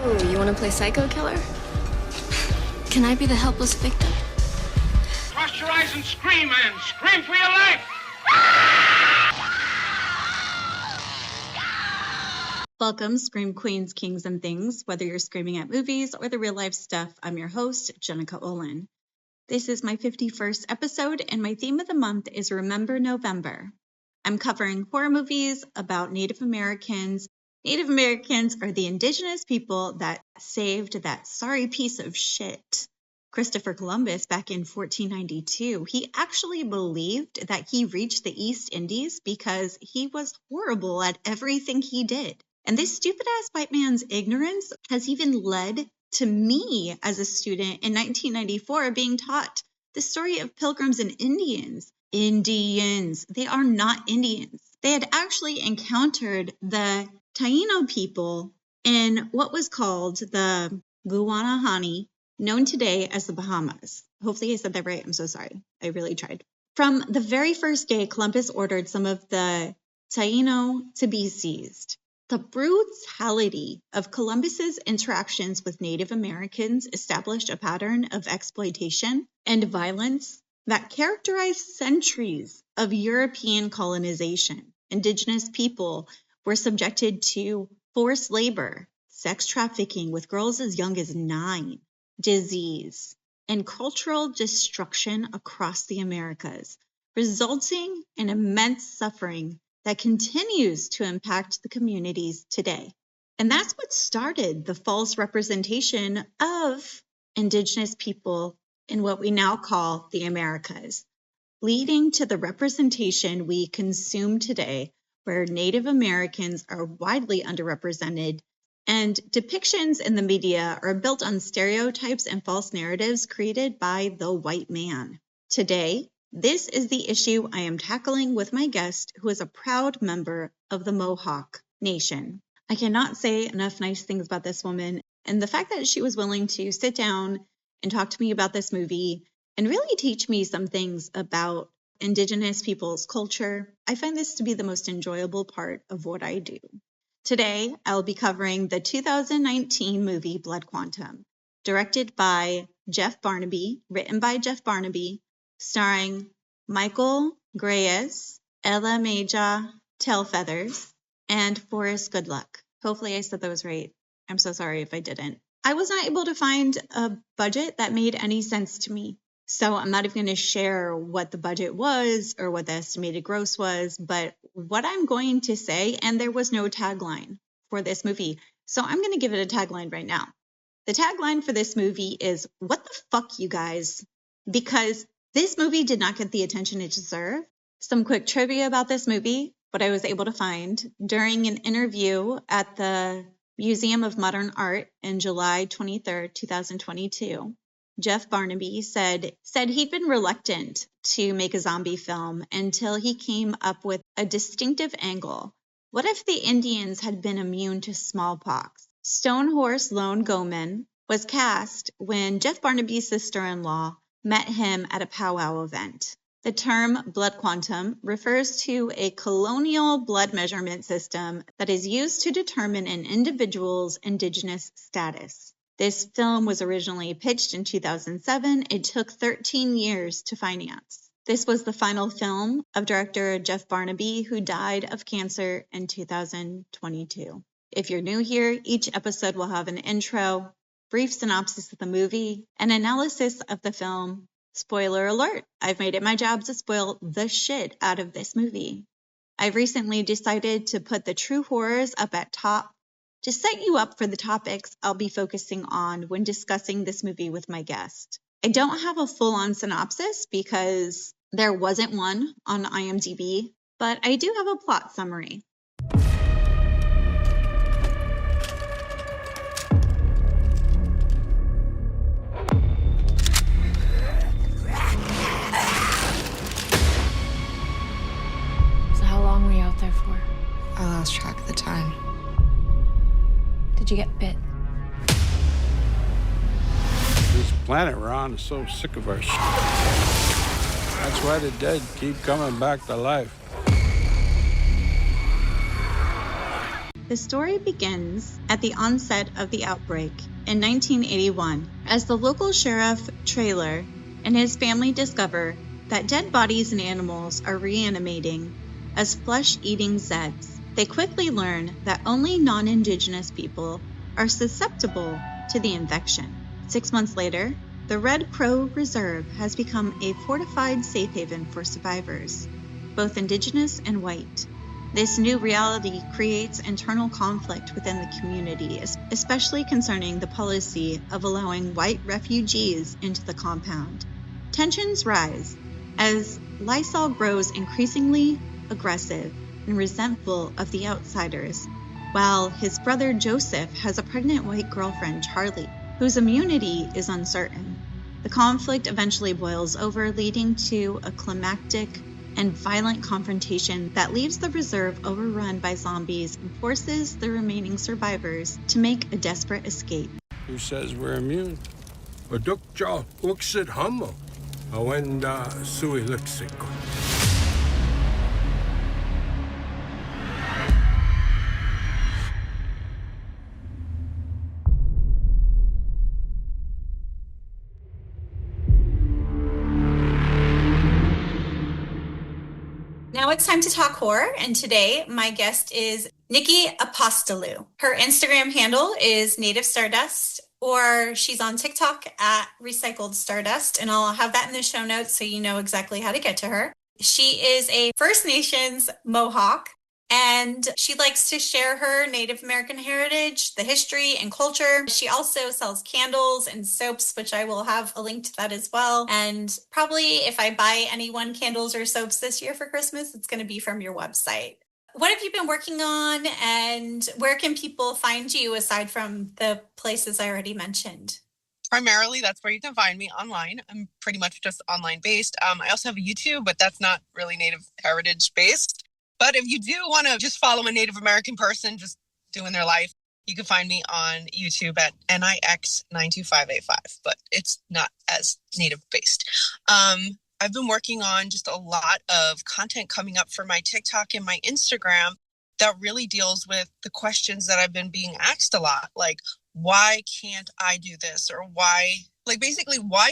Oh, you want to play psycho killer? Can I be the helpless victim? Cross your eyes and scream, man. Scream for your life. Welcome, Scream Queens, Kings, and Things. Whether you're screaming at movies or the real life stuff, I'm your host, Jenica Olin. This is my 51st episode, and my theme of the month is Remember November. I'm covering horror movies about Native Americans. Native Americans are the indigenous people that saved that sorry piece of shit, Christopher Columbus, back in 1492. He actually believed that he reached the East Indies because he was horrible at everything he did. And this stupid-ass white man's ignorance has even led to me as a student in 1994 being taught the story of Pilgrims and Indians. Indians. They are not Indians. They had actually encountered the Taino people in what was called the Guanahani, known today as the Bahamas. Hopefully I said that right. I'm so sorry. I really tried. From the very first day, Columbus ordered some of the Taino to be seized. The brutality of Columbus's interactions with Native Americans established a pattern of exploitation and violence that characterized centuries of European colonization. Indigenous people were subjected to forced labor, sex trafficking with girls as young as 9, disease, and cultural destruction across the Americas, resulting in immense suffering that continues to impact the communities today. And that's what started the false representation of Indigenous people in what we now call the Americas, leading to the representation we consume today, where Native Americans are widely underrepresented, and depictions in the media are built on stereotypes and false narratives created by the white man. Today, this is the issue I am tackling with my guest, who is a proud member of the Mohawk Nation. I cannot say enough nice things about this woman, and the fact that she was willing to sit down and talk to me about this movie and really teach me some things about Indigenous people's culture, I find this to be the most enjoyable part of what I do. Today, I'll be covering the 2019 movie Blood Quantum, directed by Jeff Barnaby, written by Jeff Barnaby, starring Michael Grayes, Ella Maja Tailfeathers, and Forrest Goodluck. Hopefully I said those right. I'm so sorry if I didn't. I was not able to find a budget that made any sense to me. So I'm not even going to share what the budget was or what the estimated gross was, but what I'm going to say, and there was no tagline for this movie, so I'm going to give it a tagline right now. The tagline for this movie is, "What the fuck, you guys?" Because this movie did not get the attention it deserved. Some quick trivia about this movie, what I was able to find during an interview at the Museum of Modern Art in July 23rd, 2022. Jeff Barnaby said he'd been reluctant to make a zombie film until he came up with a distinctive angle. What if the Indians had been immune to smallpox? Stonehorse Lone Goman was cast when Jeff Barnaby's sister-in-law met him at a powwow event. The term blood quantum refers to a colonial blood measurement system that is used to determine an individual's indigenous status. This film was originally pitched in 2007. It took 13 years to finance. This was the final film of director Jeff Barnaby, who died of cancer in 2022. If you're new here, each episode will have an intro, brief synopsis of the movie, an analysis of the film. Spoiler alert, I've made it my job to spoil the shit out of this movie. I've recently decided to put the true horrors up at top to set you up for the topics I'll be focusing on when discussing this movie with my guest. I don't have a full-on synopsis because there wasn't one on IMDb, but I do have a plot summary. For? I lost track of the time. Did you get bit? This planet we're on is so sick of our shit. That's why the dead keep coming back to life. The The story begins at the onset of the outbreak in 1981, as the local sheriff Trailer and his family discover that dead bodies and animals are reanimating as flesh-eating Zeds. They quickly learn that only non-Indigenous people are susceptible to the infection. 6 months later, the Red Crow Reserve has become a fortified safe haven for survivors, both Indigenous and white. This new reality creates internal conflict within the community, especially concerning the policy of allowing white refugees into the compound. Tensions rise as Lysol grows increasingly aggressive and resentful of the outsiders, while his brother Joseph has a pregnant white girlfriend, Charlie, whose immunity is uncertain. The conflict eventually boils over, leading to a climactic and violent confrontation that leaves the reserve overrun by zombies and forces the remaining survivors to make a desperate escape. Who says we're immune? Badukja uksit hamo. Awenda sui lexiko. Now it's time to talk horror, and today my guest is Nikki Apostolou. Her Instagram handle is Native Stardust, or she's on TikTok at recycledstardust, and I'll have that in the show notes so you know exactly how to get to her. She is a First Nations Mohawk, and she likes to share her Native American heritage, the history and culture. She also sells candles and soaps, which I will have a link to that as well. And probably if I buy anyone candles or soaps this year for Christmas, it's going to be from your website. What have you been working on, and where can people find you aside from the places I already mentioned? Primarily, that's where you can find me online. I'm pretty much just online based. I also have a YouTube, but that's not really Native heritage based. But if you do want to just follow a Native American person just doing their life, you can find me on YouTube at NIX92585, but it's not as Native based. I've been working on just a lot of content coming up for my TikTok and my Instagram that really deals with the questions that I've been being asked a lot, like, why can't I do this? Or why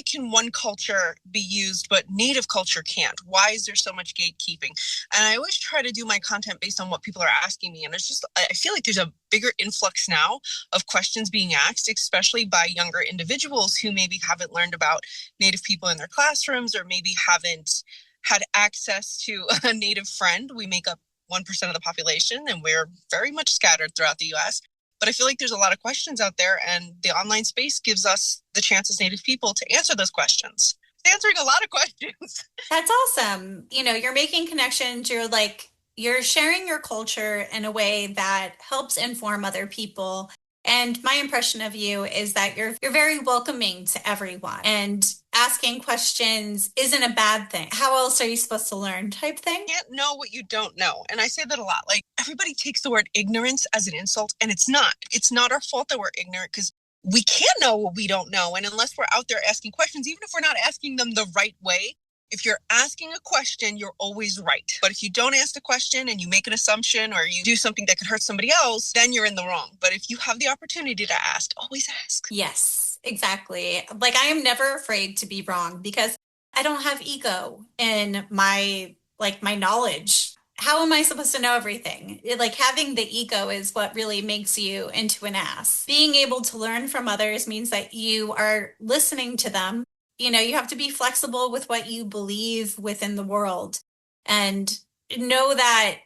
can one culture be used, but Native culture can't? Why is there so much gatekeeping? And I always try to do my content based on what people are asking me. And it's just, I feel like there's a bigger influx now of questions being asked, especially by younger individuals who maybe haven't learned about Native people in their classrooms, or maybe haven't had access to a Native friend. We make up 1% of the population, and we're very much scattered throughout the US. But I feel like there's a lot of questions out there, and the online space gives us the chance as Native people to answer those questions. It's answering a lot of questions. That's awesome. You know, you're making connections. You're sharing your culture in a way that helps inform other people. And my impression of you is that you're very welcoming to everyone, and asking questions isn't a bad thing. How else are you supposed to learn type thing? You can't know what you don't know. And I say that a lot. Like, everybody takes the word ignorance as an insult, and it's not. It's not our fault that we're ignorant, because we can't know what we don't know. And unless we're out there asking questions, even if we're not asking them the right way, if you're asking a question, you're always right. But if you don't ask the question and you make an assumption, or you do something that could hurt somebody else, then you're in the wrong. But if you have the opportunity to ask, always ask. Yes, exactly. Like, I am never afraid to be wrong, because I don't have ego in my knowledge. How am I supposed to know everything? Having the ego is what really makes you into an ass. Being able to learn from others means that you are listening to them. You know, you have to be flexible with what you believe within the world, and know that,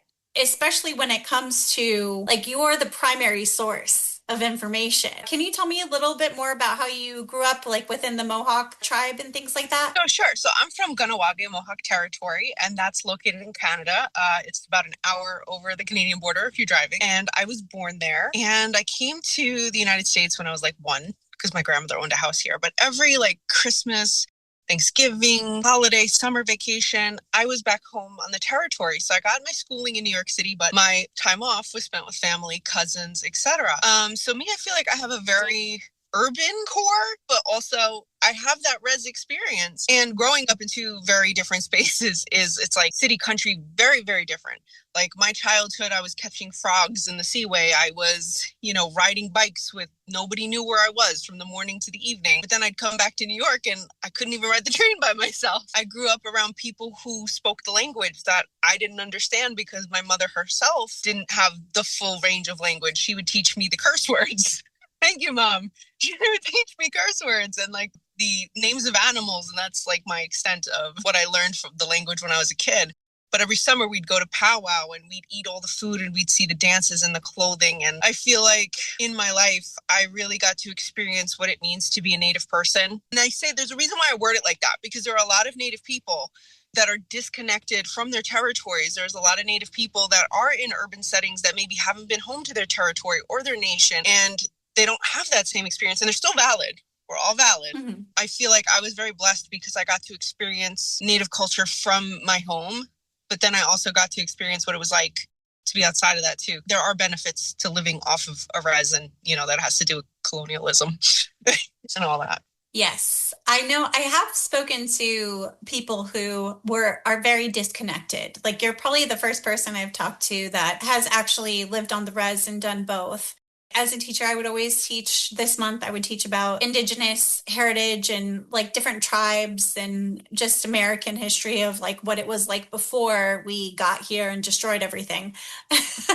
especially when it comes to, you're the primary source of information. Can you tell me a little bit more about how you grew up, within the Mohawk tribe and things like that? Oh, sure. So I'm from Kahnawake, Mohawk Territory, and that's located in Canada. It's about an hour over the Canadian border if you're driving. And I was born there. And I came to the United States when I was 1, because my grandmother owned a house here. But every Christmas, Thanksgiving, holiday, summer vacation, I was back home on the territory. So I got my schooling in New York City, but my time off was spent with family, cousins, etc. So me, I feel like I have a very urban core, but also I have that res experience. And growing up in two very different spaces it's like city country, very, very different. Like my childhood, I was catching frogs in the seaway. I was, riding bikes with nobody knew where I was from the morning to the evening. But then I'd come back to New York and I couldn't even ride the train by myself. I grew up around people who spoke the language that I didn't understand because my mother herself didn't have the full range of language. She would teach me the curse words. Thank you, Mom. She would teach me curse words and like the names of animals. And that's like my extent of what I learned from the language when I was a kid. But every summer we'd go to powwow and we'd eat all the food and we'd see the dances and the clothing. And I feel like in my life, I really got to experience what it means to be a Native person. And I say there's a reason why I word it like that, because there are a lot of Native people that are disconnected from their territories. There's a lot of Native people that are in urban settings that maybe haven't been home to their territory or their nation. And they don't have that same experience and they're still valid. We're all valid. Mm-hmm. I feel like I was very blessed because I got to experience Native culture from my home, but then I also got to experience what it was like to be outside of that too. There are benefits to living off of a res and, that has to do with colonialism and all that. Yes, I know. I have spoken to people who are very disconnected. Like you're probably the first person I've talked to that has actually lived on the res and done both. As a teacher, I would always teach this month, I would teach about Indigenous heritage and like different tribes and just American history of like what it was like before we got here and destroyed everything. But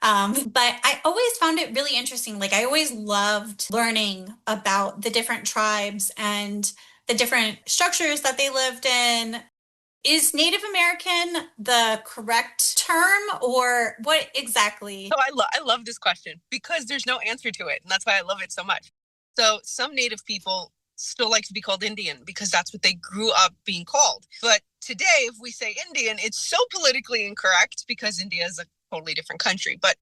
I always found it really interesting. Like I always loved learning about the different tribes and the different structures that they lived in. Is Native American the correct term or what exactly? So I love this question because there's no answer to it. And that's why I love it so much. So some Native people still like to be called Indian because that's what they grew up being called. But today, if we say Indian, it's so politically incorrect because India is a totally different country. But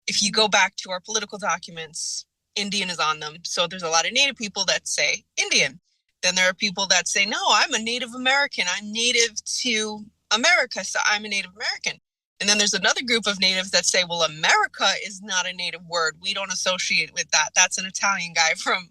if you go back to our political documents, Indian is on them. So there's a lot of Native people that say Indian. Then there are people that say, no, I'm a Native American. I'm native to America, so I'm a Native American. And then there's another group of natives that say, well, America is not a native word. We don't associate with that. That's an Italian guy from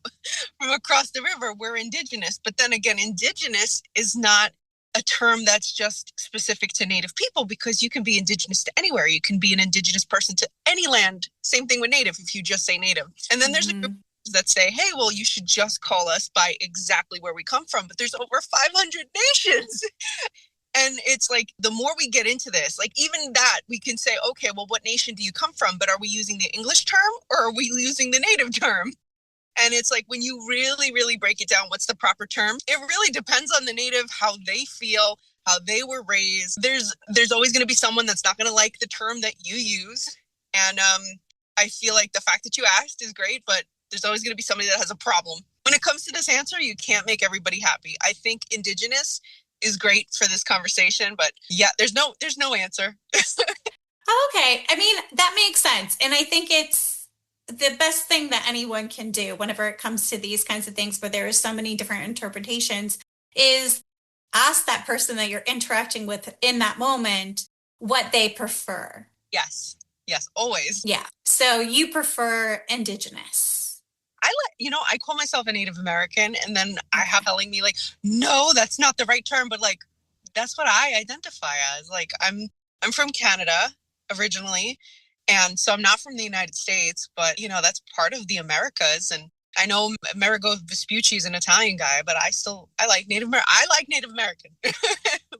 across the river. We're indigenous. But then again, indigenous is not a term that's just specific to Native people because you can be indigenous to anywhere. You can be an indigenous person to any land. Same thing with Native if you just say Native. And then there's a group that say, hey, well, you should just call us by exactly where we come from. But there's over 500 nations. And it's like, the more we get into this, like even that, we can say, okay, well, what nation do you come from? But are we using the English term or are we using the Native term? And it's like, when you really, really break it down, what's the proper term? It really depends on the Native, how they feel, how they were raised. There's always going to be someone that's not going to like the term that you use. And I feel like the fact that you asked is great, but there's always going to be somebody that has a problem. When it comes to this answer, you can't make everybody happy. I think Indigenous is great for this conversation, but yeah, there's no answer. Okay. I mean, that makes sense. And I think it's the best thing that anyone can do whenever it comes to these kinds of things where there are so many different interpretations is ask that person that you're interacting with in that moment what they prefer. Yes, always. Yeah. So you prefer Indigenous. I call myself a Native American, and then I have telling me like, no, that's not the right term, but like, that's what I identify as. Like, I'm from Canada originally, and so I'm not from the United States, but that's part of the Americas. And I know Amerigo Vespucci is an Italian guy, but I like Native American. I like Native American.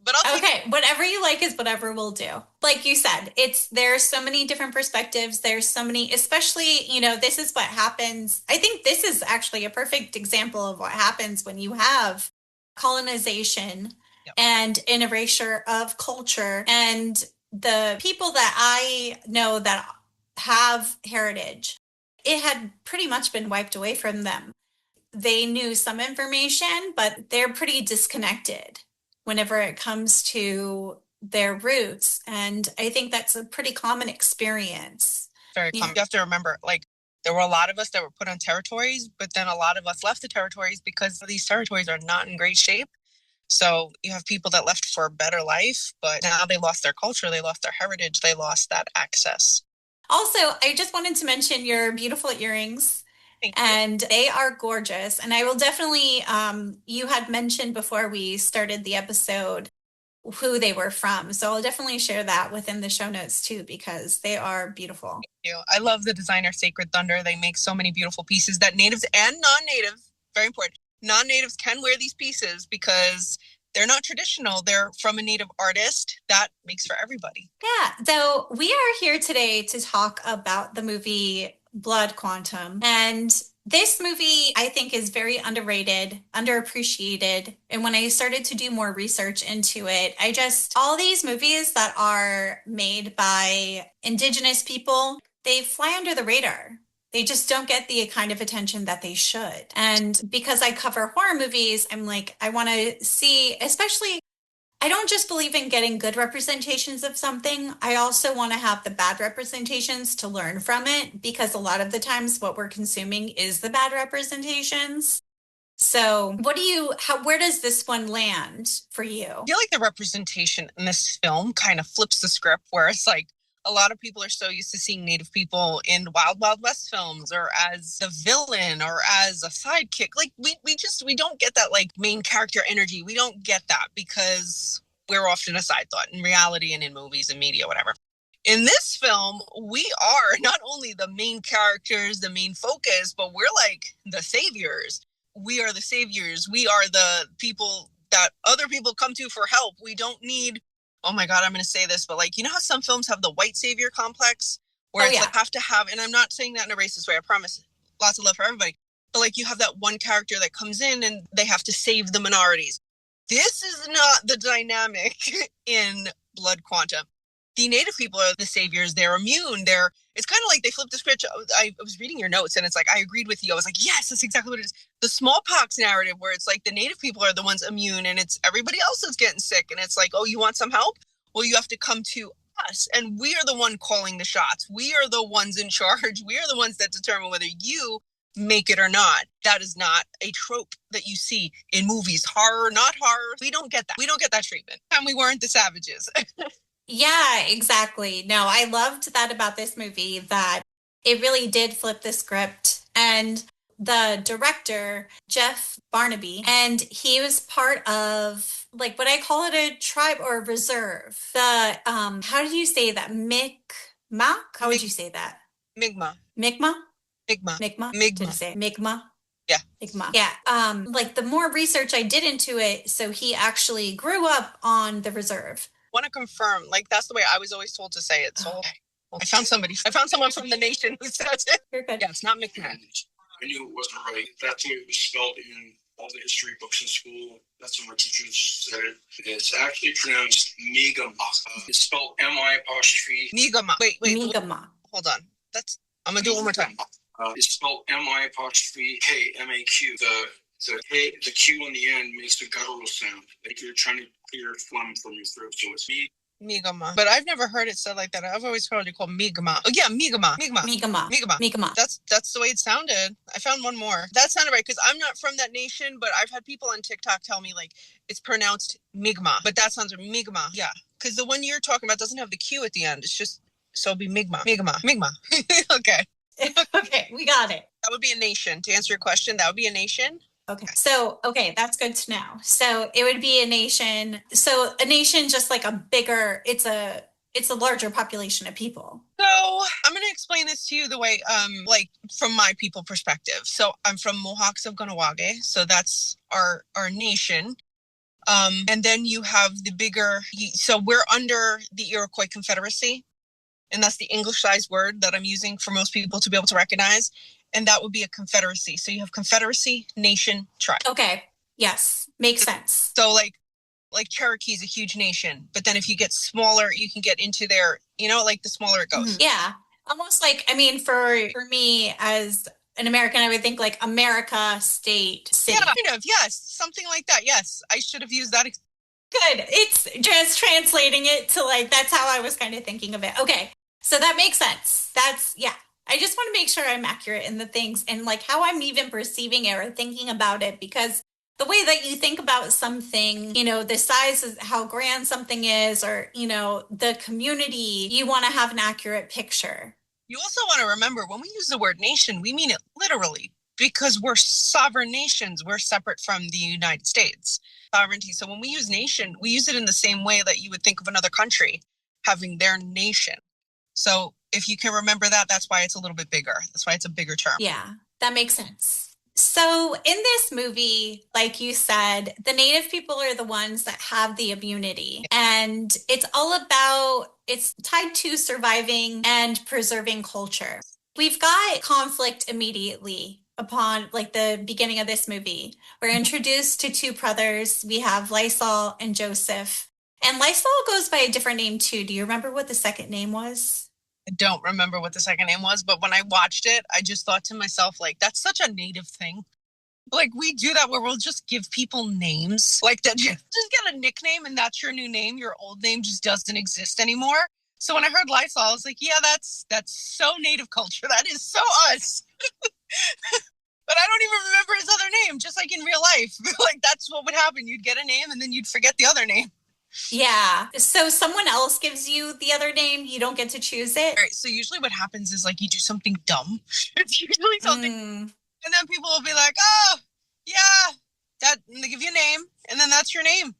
But okay, whatever you like is whatever we'll do. Like you said, there's so many different perspectives. There's so many, especially, this is what happens. I think this is actually a perfect example of what happens when you have colonization and an erasure of culture. And the people that I know that have heritage, it had pretty much been wiped away from them. They knew some information, but they're pretty disconnected whenever it comes to their roots. And I think that's a pretty common experience. Very common. You have to remember, like, there were a lot of us that were put on territories, but then a lot of us left the territories because these territories are not in great shape. So you have people that left for a better life, but now they lost their culture, they lost their heritage, they lost that access. Also, I just wanted to mention your beautiful earrings Thank you. And they are gorgeous. And I will definitely, you had mentioned before we started the episode who they were from. So I'll definitely share that within the show notes too, because they are beautiful. Thank you. I love the designer Sacred Thunder. They make so many beautiful pieces that natives and non-native, very important, non-natives can wear these pieces because they're not traditional. They're from a native artist. That makes for everybody. Yeah. So we are here today to talk about the movie Blood Quantum. And this movie, I think, is very underrated, underappreciated. And when I started to do more research into it, all these movies that are made by Indigenous people, they fly under the radar. They just don't get the kind of attention that they should. And because I cover horror movies, I'm like, I want to see, especially, I don't just believe in getting good representations of something. I also want to have the bad representations to learn from it, because a lot of the times what we're consuming is the bad representations. So where does this one land for you? I feel like the representation in this film kind of flips the script, where it's like, a lot of people are so used to seeing Native people in Wild Wild West films or as the villain or as a sidekick. Like we don't get that like main character energy. We don't get that because we're often a side thought in reality and in movies and media, whatever. In this film, we are not only the main characters, the main focus, but we're like the saviors. We are the saviors. We are the people that other people come to for help. We don't need, oh my God, I'm going to say this, but like, you know how some films have the white savior complex where like have to have, and I'm not saying that in a racist way, I promise, lots of love for everybody, but like you have that one character that comes in and they have to save the minorities. This is not the dynamic in Blood Quantum. The Native people are the saviors. They're immune. It's kind of like they flipped the script. I was reading your notes and it's like, I agreed with you. I was like, yes, that's exactly what it is. The smallpox narrative where it's like the Native people are the ones immune and it's everybody else that's getting sick. And it's like, oh, you want some help? Well, you have to come to us. And we are the one calling the shots. We are the ones in charge. We are the ones that determine whether you make it or not. That is not a trope that you see in movies. Horror, not horror. We don't get that. We don't get that treatment. And we weren't the savages. Yeah, exactly. No, I loved that about this movie, that it really did flip the script. And the director, Jeff Barnaby, and he was part of, like, what I call it, a tribe or a reserve. The, how do you say that? Mi'kmaq? How would you say that? Mi'kmaq. Mi'kmaq? Mi'kmaq. Mi'kmaq? Mi'kmaq. Did I say Mi'kmaq? Yeah. Mi'kmaq. Yeah. Like the more research I did into it, so he actually grew up on the reserve. Want to confirm, like that's the way I was always told to say it. So I found someone from the nation who says it. You're good. Yeah, it's not Mi'kmaq. I knew it wasn't right. That's the way it was spelled in all the history books in school. That's what my teachers said it. It's actually pronounced Mi'kmaq. It's spelled M-I-apostrophe. Mi'kmaq. Wait. Mi'kmaq. Hold on. I'm gonna do it one more time. It's spelled M-I-apostrophe K-M-A-Q. The Q on the end makes a guttural sound, like you're trying to clear phlegm from your throat. So it's Mi'kmaq. But I've never heard it said like that. I've always heard it called Mi'kmaq. Oh yeah, Mi'kmaq. Mi'kmaq. That's the way it sounded. I found one more. That sounded right because I'm not from that nation, but I've had people on TikTok tell me like it's pronounced Mi'kmaq, but that sounds like Mi'kmaq. Yeah, because the one you're talking about doesn't have the Q at the end. It's just so it'd be Mi'kmaq. Okay. Okay, we got it. That would be a nation. To answer your question, that would be a nation. Okay. So, that's good to know. So it would be a nation. So a nation, just like it's a larger population of people. So I'm going to explain this to you the way, like from my people perspective. So I'm from Mohawks of Ganawage. So that's our nation. And then you have the bigger, so we're under the Iroquois Confederacy. And that's the English-sized word that I'm using for most people to be able to recognize. And that would be a confederacy. So you have confederacy, nation, tribe. Okay. Yes. Makes sense. So like Cherokee is a huge nation. But then if you get smaller, you can get into their, like the smaller it goes. Mm-hmm. Yeah. Almost like, I mean, for me as an American, I would think like America, state, city. Yeah, kind of. Yes. Something like that. Yes. I should have used that. Good. It's just translating it to like, that's how I was kind of thinking of it. Okay. So that makes sense. Yeah. I just want to make sure I'm accurate in the things and like how I'm even perceiving it or thinking about it, because the way that you think about something, the size of how grand something is, or, the community, you want to have an accurate picture. You also want to remember when we use the word nation, we mean it literally because we're sovereign nations. We're separate from the United States sovereignty. So when we use nation, we use it in the same way that you would think of another country having their nation. So if you can remember that, that's why it's a little bit bigger. That's why it's a bigger term. Yeah, that makes sense. So in this movie, like you said, the Native people are the ones that have the immunity. And it's all about, it's tied to surviving and preserving culture. We've got conflict immediately upon like the beginning of this movie. We're introduced to two brothers. We have Lysol and Joseph. And Lysol goes by a different name too. Do you remember what the second name was? I don't remember what the second name was, but when I watched it, I just thought to myself, like, that's such a Native thing. Like, we do that where we'll just give people names. Like, that just get a nickname and that's your new name. Your old name just doesn't exist anymore. So when I heard Lysol, I was like, yeah, that's so Native culture. That is so us. But I don't even remember his other name, just like in real life. Like, that's what would happen. You'd get a name and then you'd forget the other name. Yeah. So someone else gives you the other name. You don't get to choose it. All right. So usually what happens is like you do something dumb. It's usually something. And then people will be like, oh, yeah, that, and they give you a name. And then that's your name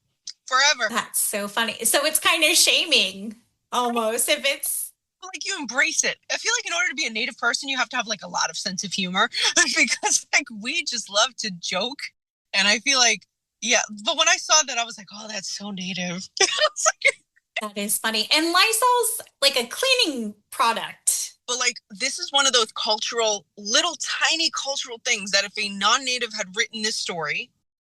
forever. That's so funny. So it's kind of shaming almost if it's. Like you embrace it. I feel like in order to be a Native person, you have to have like a lot of sense of humor because like we just love to joke. And I feel like, yeah, but when I saw that, I was like, oh, that's so Native. That is funny. And Lysol's like a cleaning product. But like, this is one of those cultural, little tiny cultural things that if a non-Native had written this story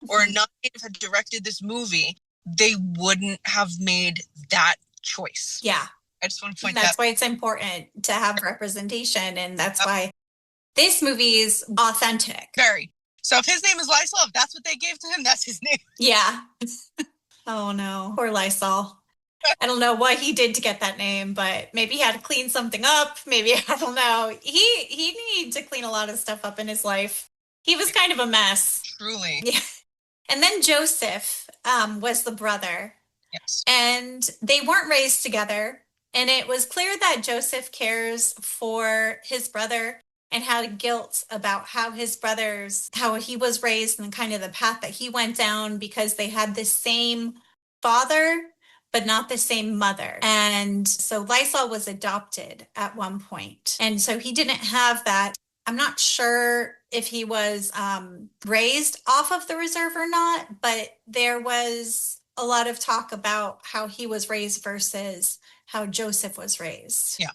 or a non-Native had directed this movie, they wouldn't have made that choice. Yeah. I just want to point That's why it's important to have representation. And that's why this movie is authentic. Very. So if his name is Lysol, if that's what they gave to him, that's his name. Yeah. Oh no. Poor Lysol. I don't know what he did to get that name, but maybe he had to clean something up. Maybe, I don't know. He needed to clean a lot of stuff up in his life. He was kind of a mess. Truly. Yeah. And then Joseph was the brother. Yes. And they weren't raised together. And it was clear that Joseph cares for his brother and had guilt about how he was raised and kind of the path that he went down because they had the same father, but not the same mother. And so Lysol was adopted at one point. And so he didn't have that. I'm not sure if he was raised off of the reserve or not, but there was a lot of talk about how he was raised versus how Joseph was raised. Yeah.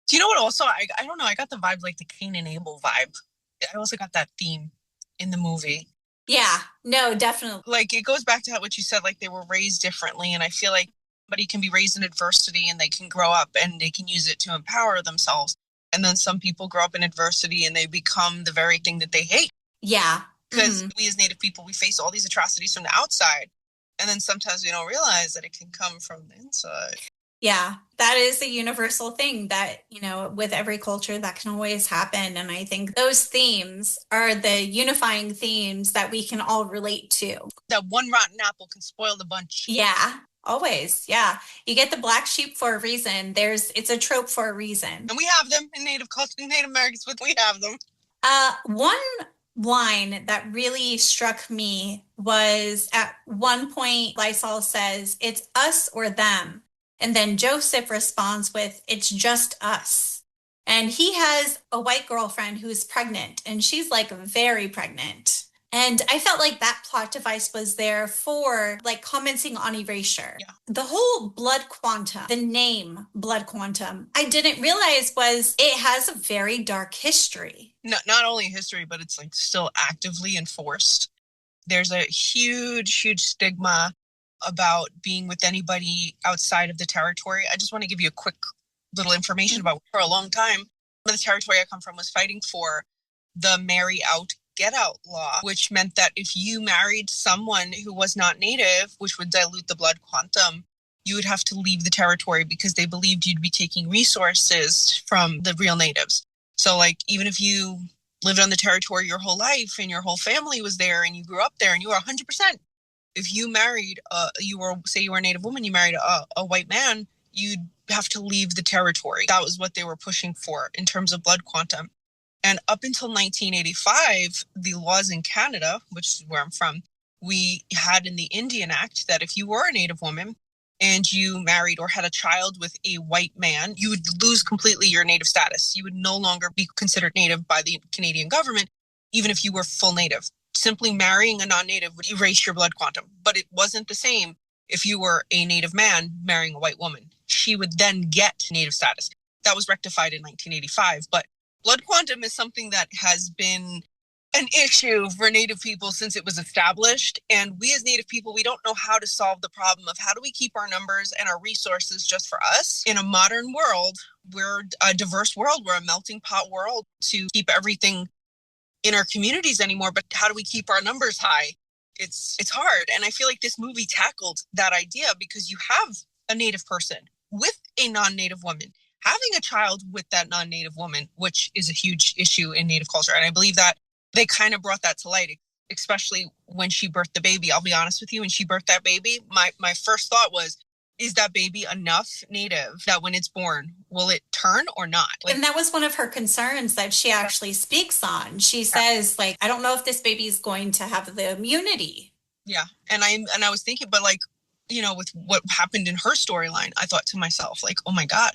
Do you know what also, I don't know, I got the vibe like the Cain and Abel vibe. I also got that theme in the movie. Yeah, no, definitely. Like it goes back to what you said, like they were raised differently. And I feel like somebody can be raised in adversity and they can grow up and they can use it to empower themselves. And then some people grow up in adversity and they become the very thing that they hate. Yeah. Because we as Native people, we face all these atrocities from the outside. And then sometimes we don't realize that it can come from the inside. Yeah, that is a universal thing that, you know, with every culture that can always happen. And I think those themes are the unifying themes that we can all relate to. That one rotten apple can spoil the bunch. Yeah, always. Yeah. You get the black sheep for a reason. It's a trope for a reason. And we have them in Native culture, in Native Americans, but we have them. One line that really struck me was at one point, Lysol says, "It's us or them." And then Joseph responds with, "It's just us." And he has a white girlfriend who's pregnant, and she's like very pregnant. And I felt like that plot device was there for like commenting on erasure. Yeah. The whole blood quantum, the name blood quantum, I didn't realize it has a very dark history. Not only history, but it's like still actively enforced. There's a huge, huge stigma about being with anybody outside of the territory. I just want to give you a quick little information about for a long time. The territory I come from was fighting for the marry out, get out law, which meant that if you married someone who was not Native, which would dilute the blood quantum, you would have to leave the territory because they believed you'd be taking resources from the real Natives. So like, even if you lived on the territory your whole life and your whole family was there and you grew up there and you were 100%, if you married, you were a Native woman, you married a white man, you'd have to leave the territory. That was what they were pushing for in terms of blood quantum. And up until 1985, the laws in Canada, which is where I'm from, we had in the Indian Act that if you were a Native woman and you married or had a child with a white man, you would lose completely your Native status. You would no longer be considered Native by the Canadian government, even if you were full Native. Simply marrying a non-Native would erase your blood quantum. But it wasn't the same if you were a Native man marrying a white woman. She would then get Native status. That was rectified in 1985. But blood quantum is something that has been an issue for Native people since it was established. And we as Native people, we don't know how to solve the problem of how do we keep our numbers and our resources just for us. In a modern world, we're a diverse world, we're a melting pot world to keep everything in our communities anymore. But how do we keep our numbers high? It's hard. And I feel like this movie tackled that idea because you have a Native person with a non-Native woman having a child with that non-Native woman, which is a huge issue in Native culture. And I believe that they kind of brought that to light, especially when she birthed the baby. I'll be honest with you, when she birthed that baby, my first thought was, is that baby enough Native that when it's born, will it turn or not? And that was one of her concerns that she actually speaks on. She says, like, I don't know if this baby is going to have the immunity. Yeah. And I was thinking, but like, you know, with what happened in her storyline, I thought to myself, like, oh my God,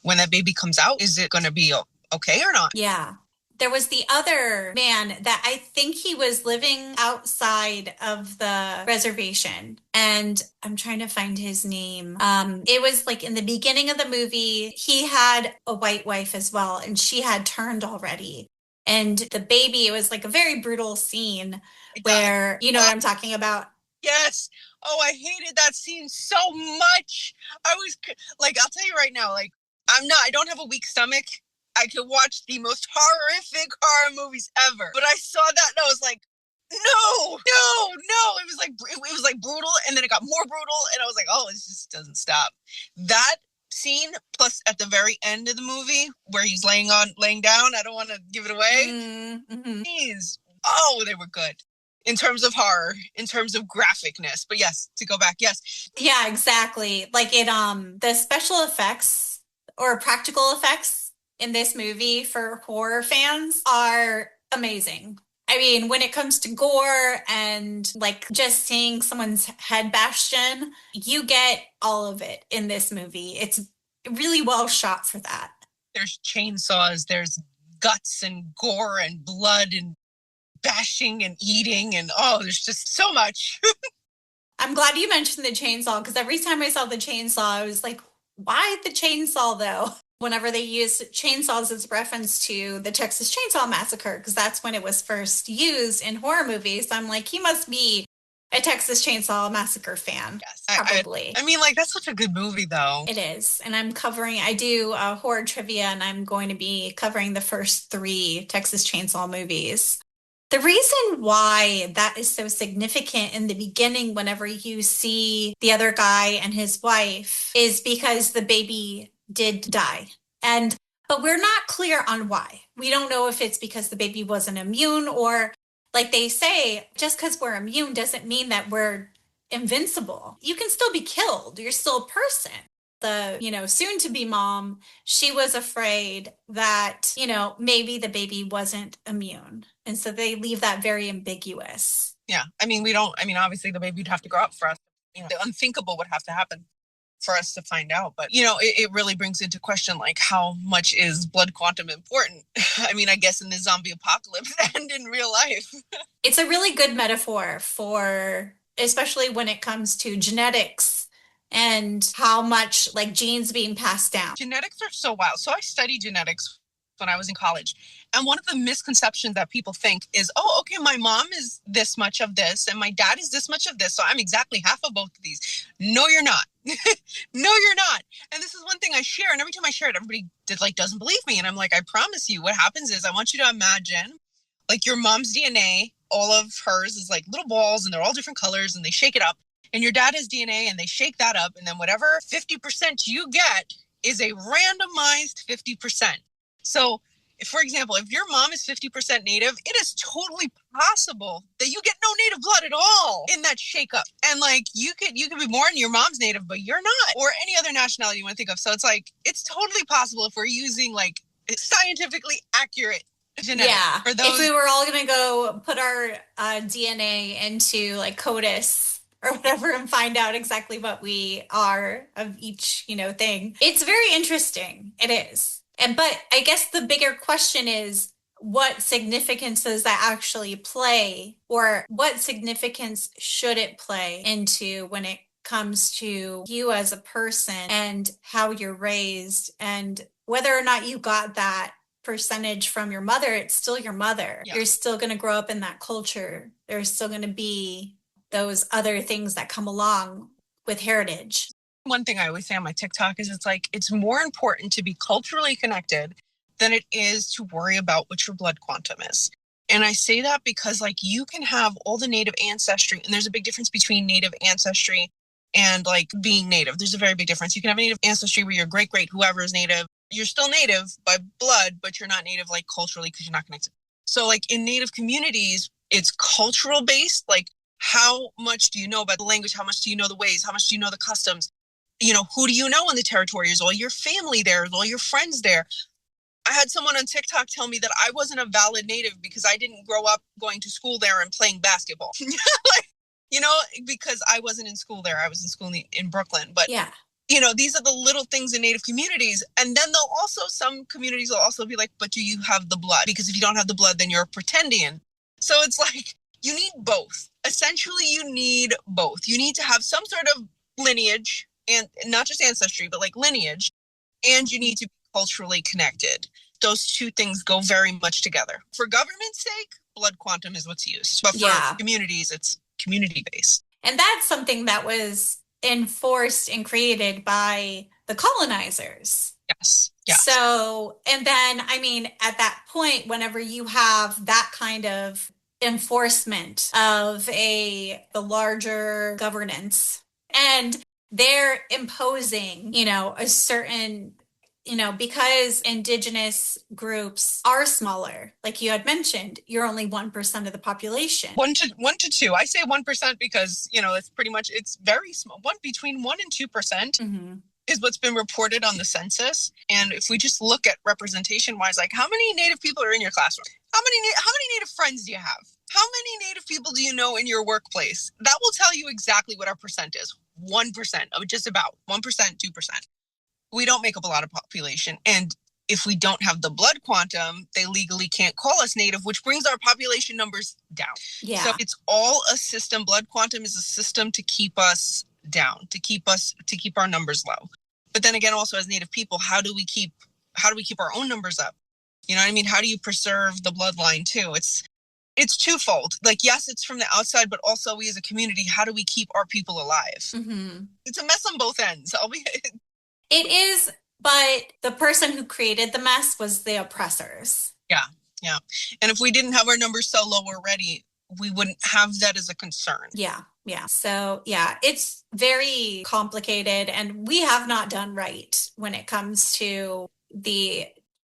when that baby comes out, is it going to be okay or not? Yeah. There was the other man that I think he was living outside of the reservation. And I'm trying to find his name. It was like in the beginning of the movie, he had a white wife as well, and she had turned already. And the baby, it was like a very brutal scene where, you know what I'm talking about? Yes. Oh, I hated that scene so much. I was like, I'll tell you right now, like, I don't have a weak stomach. I could watch the most horrific horror movies ever. But I saw that and I was like, no. It was like brutal, and then it got more brutal, and I was like, oh, this just doesn't stop. That scene, plus at the very end of the movie where he's laying down, I don't want to give it away. Mm-hmm. Oh, they were good. In terms of horror, in terms of graphicness. But yes, to go back, yes. Yeah, exactly. Like the special effects or practical effects in this movie for horror fans are amazing. I mean, when it comes to gore and like just seeing someone's head bashed in, you get all of it in this movie. It's really well shot for that. There's chainsaws, there's guts and gore and blood and bashing and eating, and there's just so much. I'm glad you mentioned the chainsaw, because every time I saw the chainsaw, I was like, why the chainsaw though? Whenever they use chainsaws as reference to the Texas Chainsaw Massacre, because that's when it was first used in horror movies, I'm like, he must be a Texas Chainsaw Massacre fan. Yes, probably. I mean, like, that's such a good movie though. It is. And I do horror trivia, and I'm going to be covering the first 3 Texas Chainsaw movies. The reason why that is so significant in the beginning, whenever you see the other guy and his wife, is because the baby did die. But we're not clear on why. We don't know if it's because the baby wasn't immune, or like they say, just because we're immune doesn't mean that we're invincible. You can still be killed. You're still a person. The, soon-to-be mom, she was afraid that, maybe the baby wasn't immune. And so they leave that very ambiguous. Yeah. Obviously the baby would have to grow up for us. The unthinkable would have to happen for us to find out. But, it really brings into question, like, how much is blood quantum important? I guess in the zombie apocalypse and in real life. It's a really good metaphor for, especially when it comes to genetics and how much like genes being passed down. Genetics are so wild. So I studied genetics when I was in college. And one of the misconceptions that people think is, okay, my mom is this much of this and my dad is this much of this, so I'm exactly half of both of these. No, you're not. No, you're not. And this is one thing I share. And every time I share it, everybody doesn't believe me. And I'm like, I promise you, what happens is I want you to imagine like your mom's DNA, all of hers is like little balls and they're all different colors and they shake it up. And your dad has DNA and they shake that up. And then whatever 50% you get is a randomized 50%. So for example, if your mom is 50% Native, it is totally possible that you get no Native blood at all in that shakeup. And like you could be born, your mom's Native, but you're not, or any other nationality you want to think of. So it's like, it's totally possible if we're using like scientifically accurate genetics. Yeah. For those... If we were all going to go put our DNA into like CODIS or whatever and find out exactly what we are of each, thing. It's very interesting. It is. But I guess the bigger question is, what significance does that actually play, or what significance should it play into when it comes to you as a person and how you're raised, and whether or not you got that percentage from your mother? It's still your mother. Yeah. You're still going to grow up in that culture. There's still going to be those other things that come along with heritage. One thing I always say on my TikTok is it's more important to be culturally connected than it is to worry about what your blood quantum is. And I say that because like you can have all the Native ancestry, and there's a big difference between Native ancestry and like being Native. There's a very big difference. You can have Native ancestry where your great whoever is Native, you're still Native by blood, but you're not Native like culturally because you're not connected. So like in Native communities, it's cultural based. Like how much do you know about the language? How much do you know the ways? How much do you know the customs? Who do you know in the territory? Is all your family there? Is all your friends there? I had someone on TikTok tell me that I wasn't a valid Native because I didn't grow up going to school there and playing basketball. Because I wasn't in school there. I was in school in Brooklyn. But, yeah. These are the little things in Native communities. And then some communities will also be like, but do you have the blood? Because if you don't have the blood, then you're pretendian. So it's like, you need both. Essentially, you need both. You need to have some sort of lineage, and not just ancestry, but like lineage, and you need to be culturally connected. Those two things go very much together. For government's sake, blood quantum is what's used. But for communities, it's community-based. And that's something that was enforced and created by the colonizers. Yes. Yeah. So, and then, at that point, whenever you have that kind of enforcement of the larger governance, and they're imposing, a certain, because indigenous groups are smaller, like you had mentioned, you're only 1% of the population. 1 to 2. I say 1% because, it's pretty much, it's very small. Between 1 and 2% is what's been reported on the census. And if we just look at representation wise, like how many Native people are in your classroom? How many Native friends do you have? How many Native people do you know in your workplace? That will tell you exactly what our percent is. 1% of just about 1%, 2%. We don't make up a lot of population. And if we don't have the blood quantum, they legally can't call us Native, which brings our population numbers down. Yeah. So it's all a system. Blood quantum is a system to keep us down, to keep our numbers low. But then again, also as Native people, how do we keep our own numbers up? You know what I mean? How do you preserve the bloodline too? It's twofold. Like, yes, it's from the outside, but also we as a community, how do we keep our people alive? Mm-hmm. It's a mess on both ends. It is, but the person who created the mess was the oppressors. Yeah. And if we didn't have our numbers so low already, we wouldn't have that as a concern. Yeah. So, it's very complicated, and we have not done right when it comes to the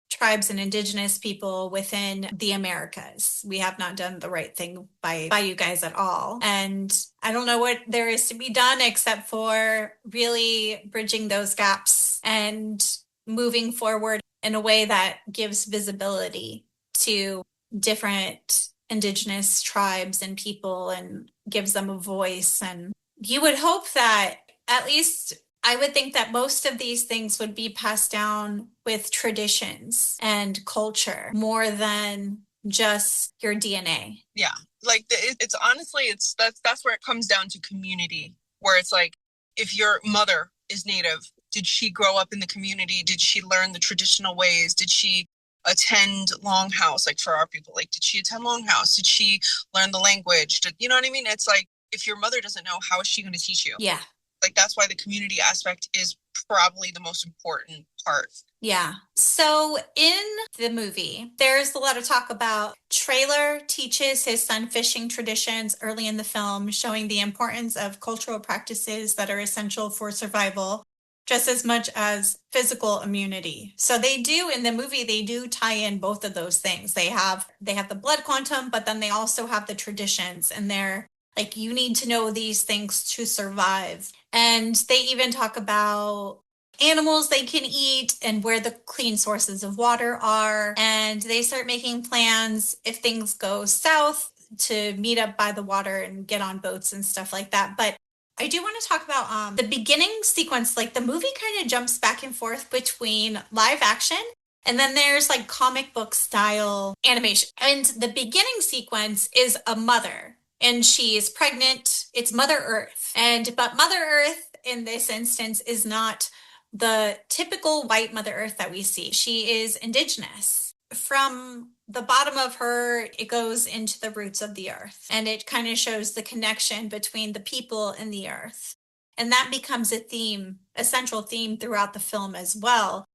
tribes and indigenous people within the Americas. We have not done the right thing by you guys at all. And I don't know what there is to be done except for really bridging those gaps and moving forward in a way that gives visibility to different indigenous tribes and people and gives them a voice. And you would hope that at least I would think that most of these things would be passed down with traditions and culture more than just your DNA. Yeah. Like it's honestly, that's where it comes down to community, where it's like, if your mother is Native, did she grow up in the community? Did she learn the traditional ways? Did she attend Longhouse? Like for our people, like, did she attend Longhouse? Did she learn the language? You know what I mean? It's like, if your mother doesn't know, how is she going to teach you? Yeah. Like, that's why the community aspect is probably the most important part. Yeah. So in the movie, there's a lot of talk about Trailer teaches his son fishing traditions early in the film, showing the importance of cultural practices that are essential for survival. just as much as physical immunity. So they do, in the movie, they do tie in both of those things. They have the blood quantum, but then they also have the traditions, and they're like, you need to know these things to survive. And they even talk about animals they can eat and where the clean sources of water are. And they start making plans if things go south to meet up by the water and get on boats and stuff like that. But I do want to talk about the beginning sequence. Like, the movie kind of jumps back and forth between live action and then there's like comic book style animation. And the beginning sequence is a mother, and she is pregnant. It's Mother Earth. But Mother Earth in this instance is not the typical white Mother Earth that we see. She is indigenous. From the bottom of her, it goes into the roots of the earth, and it kind of shows the connection between the people and the earth. And that becomes a central theme throughout the film as well,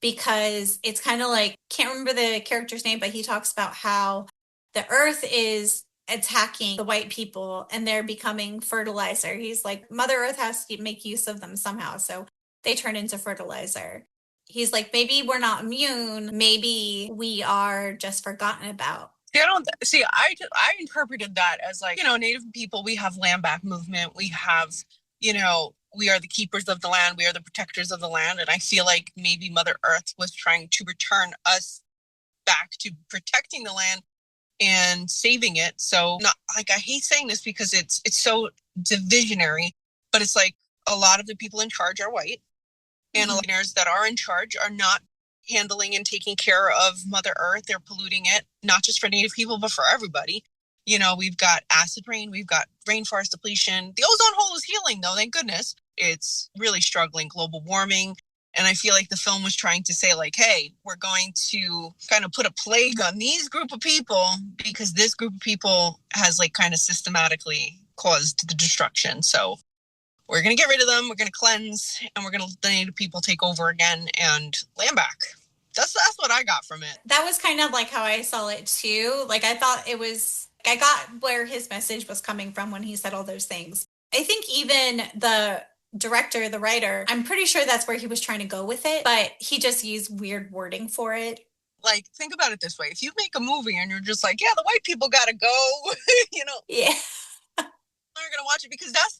because it's kind of like, can't remember the character's name, but he talks about how the earth is attacking the white people and they're becoming fertilizer. He's like, Mother Earth has to make use of them somehow, so they turn into fertilizer. He's like, maybe we're not immune. Maybe we are just forgotten about. I interpreted that as like, Native people, we have land back movement. We have, we are the keepers of the land. We are the protectors of the land. And I feel like maybe Mother Earth was trying to return us back to protecting the land and saving it. So not like, I hate saying this because it's so divisionary, but it's like a lot of the people in charge are white. And the leaders that are in charge are not handling and taking care of Mother Earth. They're polluting it, not just for Native people, but for everybody. We've got acid rain, we've got rainforest depletion. The ozone hole is healing, though, thank goodness. It's really struggling, global warming. And I feel like the film was trying to say, like, hey, we're going to kind of put a plague on these group of people because this group of people has, like, kind of systematically caused the destruction. So we're going to get rid of them, we're going to cleanse, and we're going to let the Native people take over again and land back. That's what I got from it. That was kind of like how I saw it too. Like, I got where his message was coming from when he said all those things. I think even the director, the writer, I'm pretty sure that's where he was trying to go with it, but he just used weird wording for it. Like, think about it this way. If you make a movie and you're just like, yeah, the white people got to go, Yeah. Are going to watch it because that's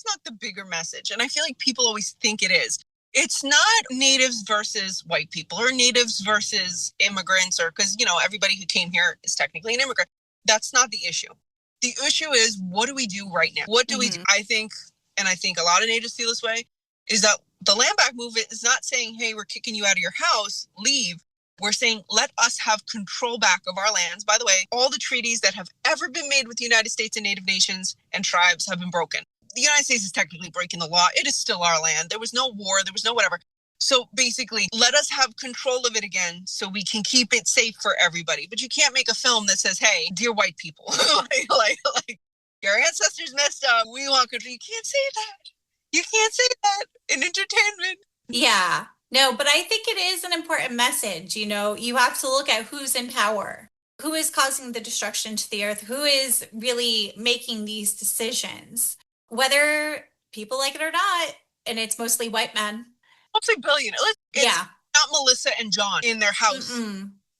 not the bigger message. And I feel like people always think it is. It's not natives versus white people or natives versus immigrants, or because, everybody who came here is technically an immigrant. That's not the issue. The issue is, what do we do right now? What do we do? I think a lot of natives feel this way, is that the land back movement is not saying, hey, we're kicking you out of your house, leave. We're saying, let us have control back of our lands. By the way, all the treaties that have ever been made with the United States and Native nations and tribes have been broken. The United States is technically breaking the law. It is still our land. There was no war. There was no whatever. So basically, let us have control of it again so we can keep it safe for everybody. But you can't make a film that says, hey, dear white people, like your ancestors messed up. We want control. You can't say that. You can't say that in entertainment. Yeah. No, but I think it is an important message. You have to look at who's in power, who is causing the destruction to the earth, who is really making these decisions, whether people like it or not. And it's mostly white men. Mostly billionaires. It's not Melissa and John in their house,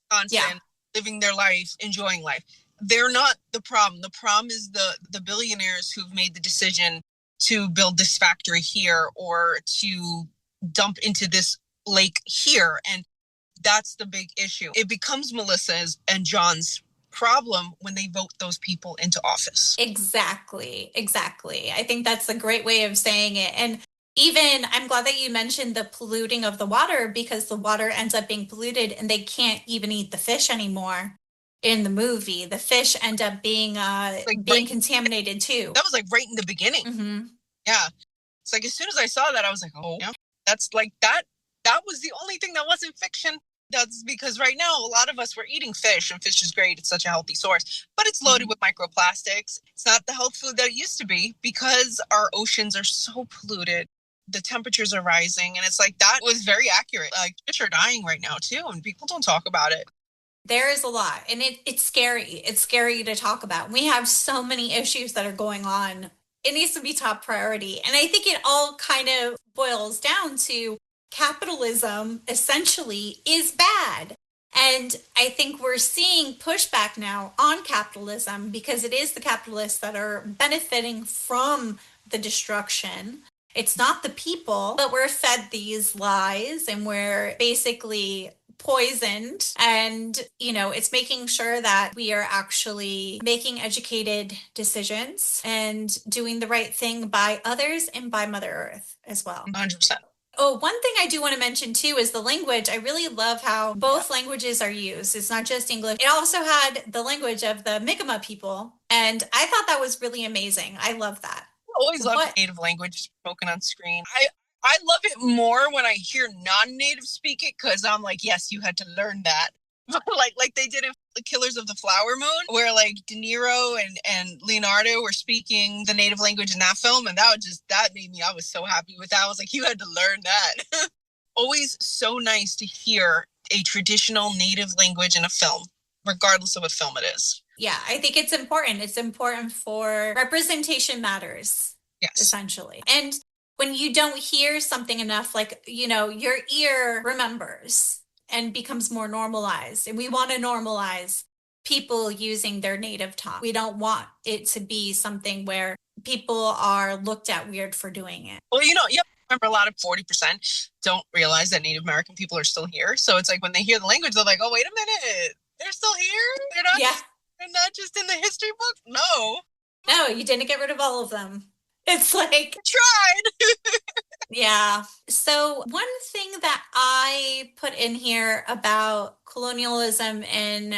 constant, living their life, enjoying life. They're not the problem. The problem is the billionaires who've made the decision to build this factory here or to dump into this lake here. And that's the big issue. It becomes Melissa's and John's problem when they vote those people into office. Exactly. I think that's a great way of saying it. And even, I'm glad that you mentioned the polluting of the water, because the water ends up being polluted and they can't even eat the fish anymore in the movie. The fish end up being contaminated too. That was like right in the beginning. Mm-hmm. Yeah. It's like, as soon as I saw that, I was like, oh, yeah. That's like that was the only thing that wasn't fiction. That's because right now, a lot of us, we're eating fish, and fish is great. It's such a healthy source, but it's loaded with microplastics. It's not the health food that it used to be because our oceans are so polluted. The temperatures are rising, and it's like, that was very accurate. Like, fish are dying right now too, and people don't talk about it. There is a lot, and it's scary. It's scary to talk about. We have so many issues that are going on It needs to be top priority. And I think it all kind of boils down to capitalism essentially is bad. And I think we're seeing pushback now on capitalism because it is the capitalists that are benefiting from the destruction. It's not the people, but we're fed these lies and we're basically poisoned. And, it's making sure that we are actually making educated decisions and doing the right thing by others and by Mother Earth as well. 100%. Oh, one thing I do want to mention too is the language. I really love how both languages are used. It's not just English. It also had the language of the Mi'kmaq people. And I thought that was really amazing. I love that. I always love native language spoken on screen. I love it more when I hear non-native speak it because I'm like, yes, you had to learn that. like they did in The Killers of the Flower Moon, where like De Niro and Leonardo were speaking the native language in that film. And that made me, I was so happy with that. I was like, you had to learn that. Always so nice to hear a traditional native language in a film, regardless of what film it is. Yeah, I think it's important. It's important for representation matters. Yes. Essentially. And when you don't hear something enough, like, your ear remembers and becomes more normalized. And we want to normalize people using their native tongue. We don't want it to be something where people are looked at weird for doing it. Well, you have to remember a lot of 40% don't realize that Native American people are still here. So it's like when they hear the language, they're like, oh, wait a minute, they're still here? They're not just in the history book? No, you didn't get rid of all of them. It's like, tried. Yeah. So one thing that I put in here about colonialism and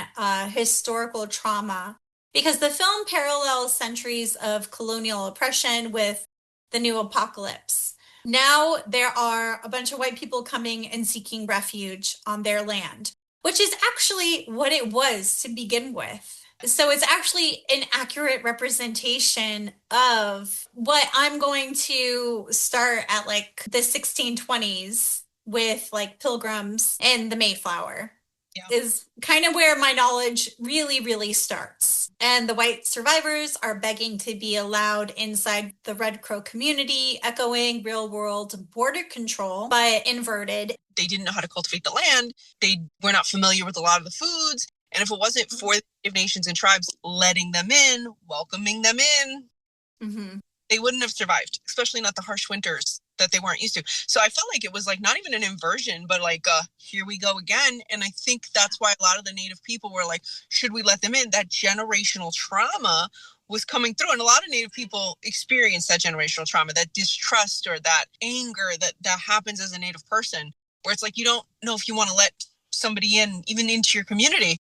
historical trauma, because the film parallels centuries of colonial oppression with the new apocalypse. Now there are a bunch of white people coming and seeking refuge on their land, which is actually what it was to begin with. So it's actually an accurate representation of what I'm going to start at like the 1620s with like Pilgrims and the Mayflower. Yeah. Is kind of where my knowledge really, really starts. And the white survivors are begging to be allowed inside the Red Crow community, echoing real world border control, but inverted. They didn't know how to cultivate the land. They were not familiar with a lot of the foods. And if it wasn't for the Native Nations and tribes letting them in, welcoming them in, they wouldn't have survived, especially not the harsh winters that they weren't used to. So I felt like it was like not even an inversion, but like, here we go again. And I think that's why a lot of the Native people were like, should we let them in? That generational trauma was coming through. And a lot of Native people experience that generational trauma, that distrust or that anger that happens as a Native person, where it's like, you don't know if you want to let somebody in, even into your community.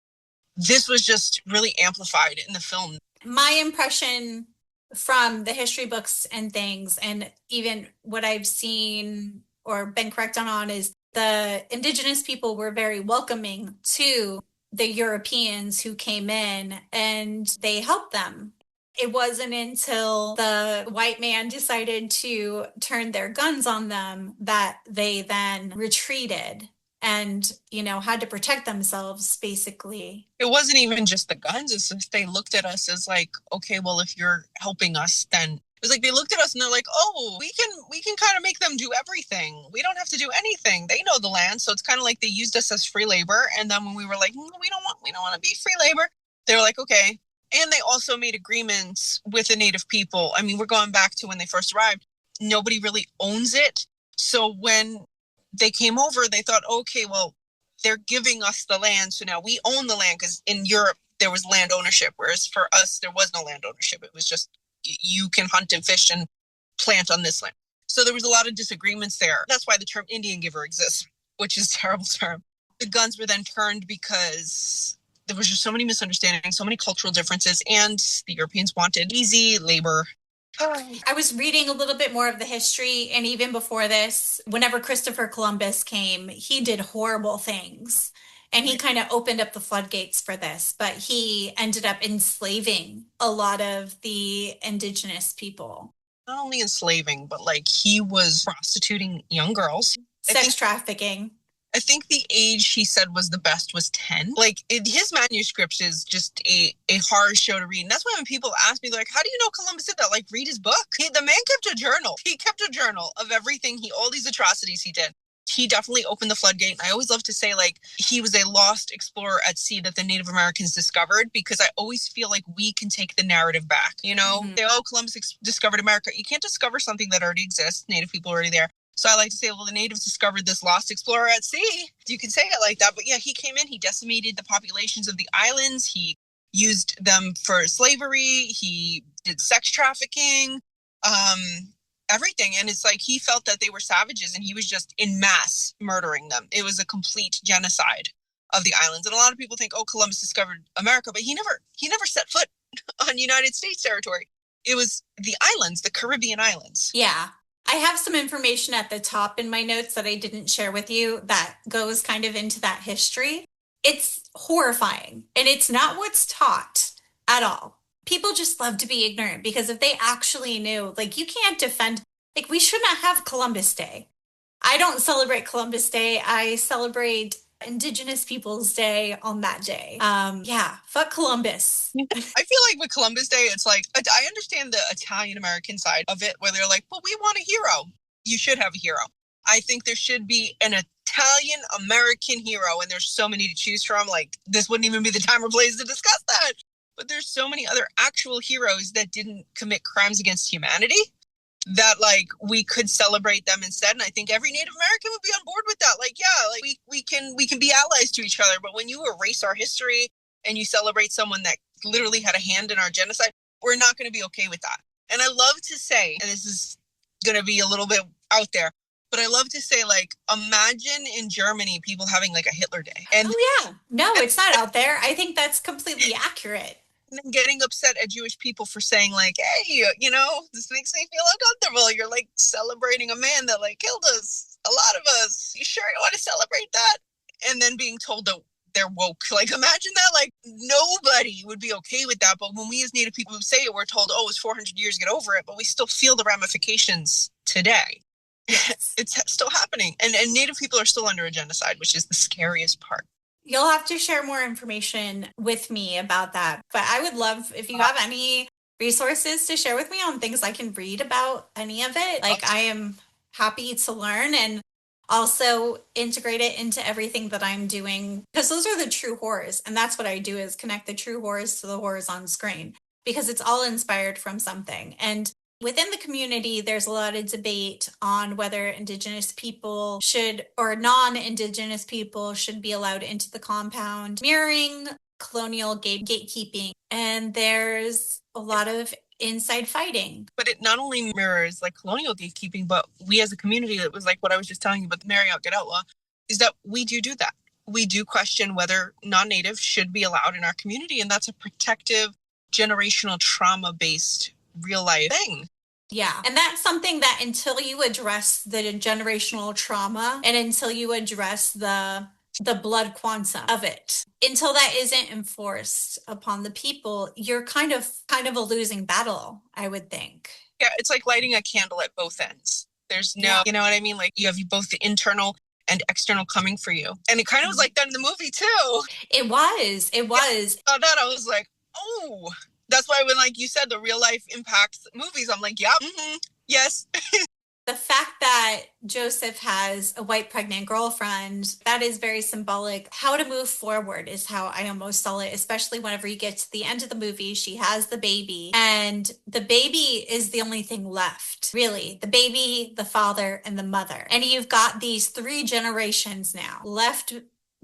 This was just really amplified in the film. My impression from the history books and things, and even what I've seen or been corrected on, is the Indigenous people were very welcoming to the Europeans who came in and they helped them. It wasn't until the white man decided to turn their guns on them that they then retreated and, had to protect themselves, basically. It wasn't even just the guns. It's just they looked at us as like, okay, well, if you're helping us, then it was like they looked at us and they're like, oh, we can kind of make them do everything. We don't have to do anything. They know the land. So it's kind of like they used us as free labor. And then when we were like, we don't want to be free labor, they were like, okay. And they also made agreements with the Native people. I mean, we're going back to when they first arrived. Nobody really owns it. So when they came over, they thought, okay, well, they're giving us the land. So now we own the land, because in Europe, there was land ownership. Whereas for us, there was no land ownership. It was just, you can hunt and fish and plant on this land. So there was a lot of disagreements there. That's why the term Indian giver exists, which is a terrible term. The guns were then turned because there was just so many misunderstandings, so many cultural differences, and the Europeans wanted easy labor. I was reading a little bit more of the history, and even before this, whenever Christopher Columbus came, he did horrible things, and he kind of opened up the floodgates for this, but he ended up enslaving a lot of the Indigenous people. Not only enslaving, but like he was prostituting young girls. Sex trafficking. I think the age he said was the best was 10. Like, his manuscript is just a horror show to read. And that's why when people ask me, like, how do you know Columbus did that? Like, read his book. The man kept a journal. He kept a journal of everything, all these atrocities he did. He definitely opened the floodgate. And I always love to say, like, he was a lost explorer at sea that the Native Americans discovered, because I always feel like we can take the narrative back. You know, Columbus discovered America. You can't discover something that already exists. Native people are already there. So I like to say, well, the natives discovered this lost explorer at sea. You can say it like that. But yeah, he came in, he decimated the populations of the islands. He used them for slavery. He did sex trafficking, everything. And it's like, he felt that they were savages and he was just in mass murdering them. It was a complete genocide of the islands. And a lot of people think, oh, Columbus discovered America, but he never set foot on United States territory. It was the islands, the Caribbean islands. Yeah. I have some information at the top in my notes that I didn't share with you that goes kind of into that history. It's horrifying, and it's not what's taught at all. People just love to be ignorant, because if they actually knew, like, you can't defend, like, we shouldn't have Columbus Day. I don't celebrate Columbus Day. I celebrate Indigenous Peoples Day on that day. Yeah, fuck Columbus. I feel like with Columbus Day, it's like, I understand the Italian American side of it, where they're like, well, we want a hero. You should have a hero. I think there should be an Italian American hero, and there's so many to choose from. Like, this wouldn't even be the time or place to discuss that. But there's so many other actual heroes that didn't commit crimes against humanity that, like, we could celebrate them instead. And I think every Native American would be on board with that. Like, yeah, like we can be allies to each other. But when you erase our history and you celebrate someone that literally had a hand in our genocide, we're not going to be okay with that. And I love to say, and this is going to be a little bit out there, but I love to say, like, imagine in Germany people having like a Hitler Day. And No, it's not out there. I think that's completely accurate. And getting upset at Jewish people for saying, like, hey, you know, this makes me feel uncomfortable. You're like celebrating a man that like killed us, a lot of us. You sure you want to celebrate that? And then being told that they're woke. Like, imagine that. Like, nobody would be okay with that. But when we as Native people say it, we're told, oh, it's 400 years, get over it. But we still feel the ramifications today. Yes. It's still happening. And Native people are still under a genocide, which is the scariest part. You'll have to share more information with me about that. But I would love if you have any resources to share with me on things I can read about any of it. Like, I am happy to learn and also integrate it into everything that I'm doing, because those are the true horrors. And that's what I do, is connect the true horrors to the horrors on screen, because it's all inspired from something. And within the community, there's a lot of debate on whether Indigenous people should, or non-Indigenous people should, be allowed into the compound, mirroring colonial gatekeeping. And there's a lot of inside fighting. But it not only mirrors like colonial gatekeeping, but we as a community, it was like what I was just telling you about the Marry Out, Get Out law, is that we do that. We do question whether non-Native should be allowed in our community. And that's a protective, generational, trauma-based real life thing. Yeah. And that's something that until you address the generational trauma and until you address the blood quantum of it, until that isn't enforced upon the people, you're kind of a losing battle, I would think. Yeah, it's like lighting a candle at both ends. There's no, you know what I mean? Like, you have both the internal and external coming for you. And it kind of was like that in the movie too. It was. Yeah, on that, I was like, oh, that's why when, like you said, the real life impacts movies, I'm like, yeah, yes. The fact that Joseph has a white pregnant girlfriend, that is very symbolic. How to move forward is how I almost saw it, especially whenever you get to the end of the movie. She has the baby, and the baby is the only thing left, really. The baby, the father, and the mother. And you've got these 3 generations now left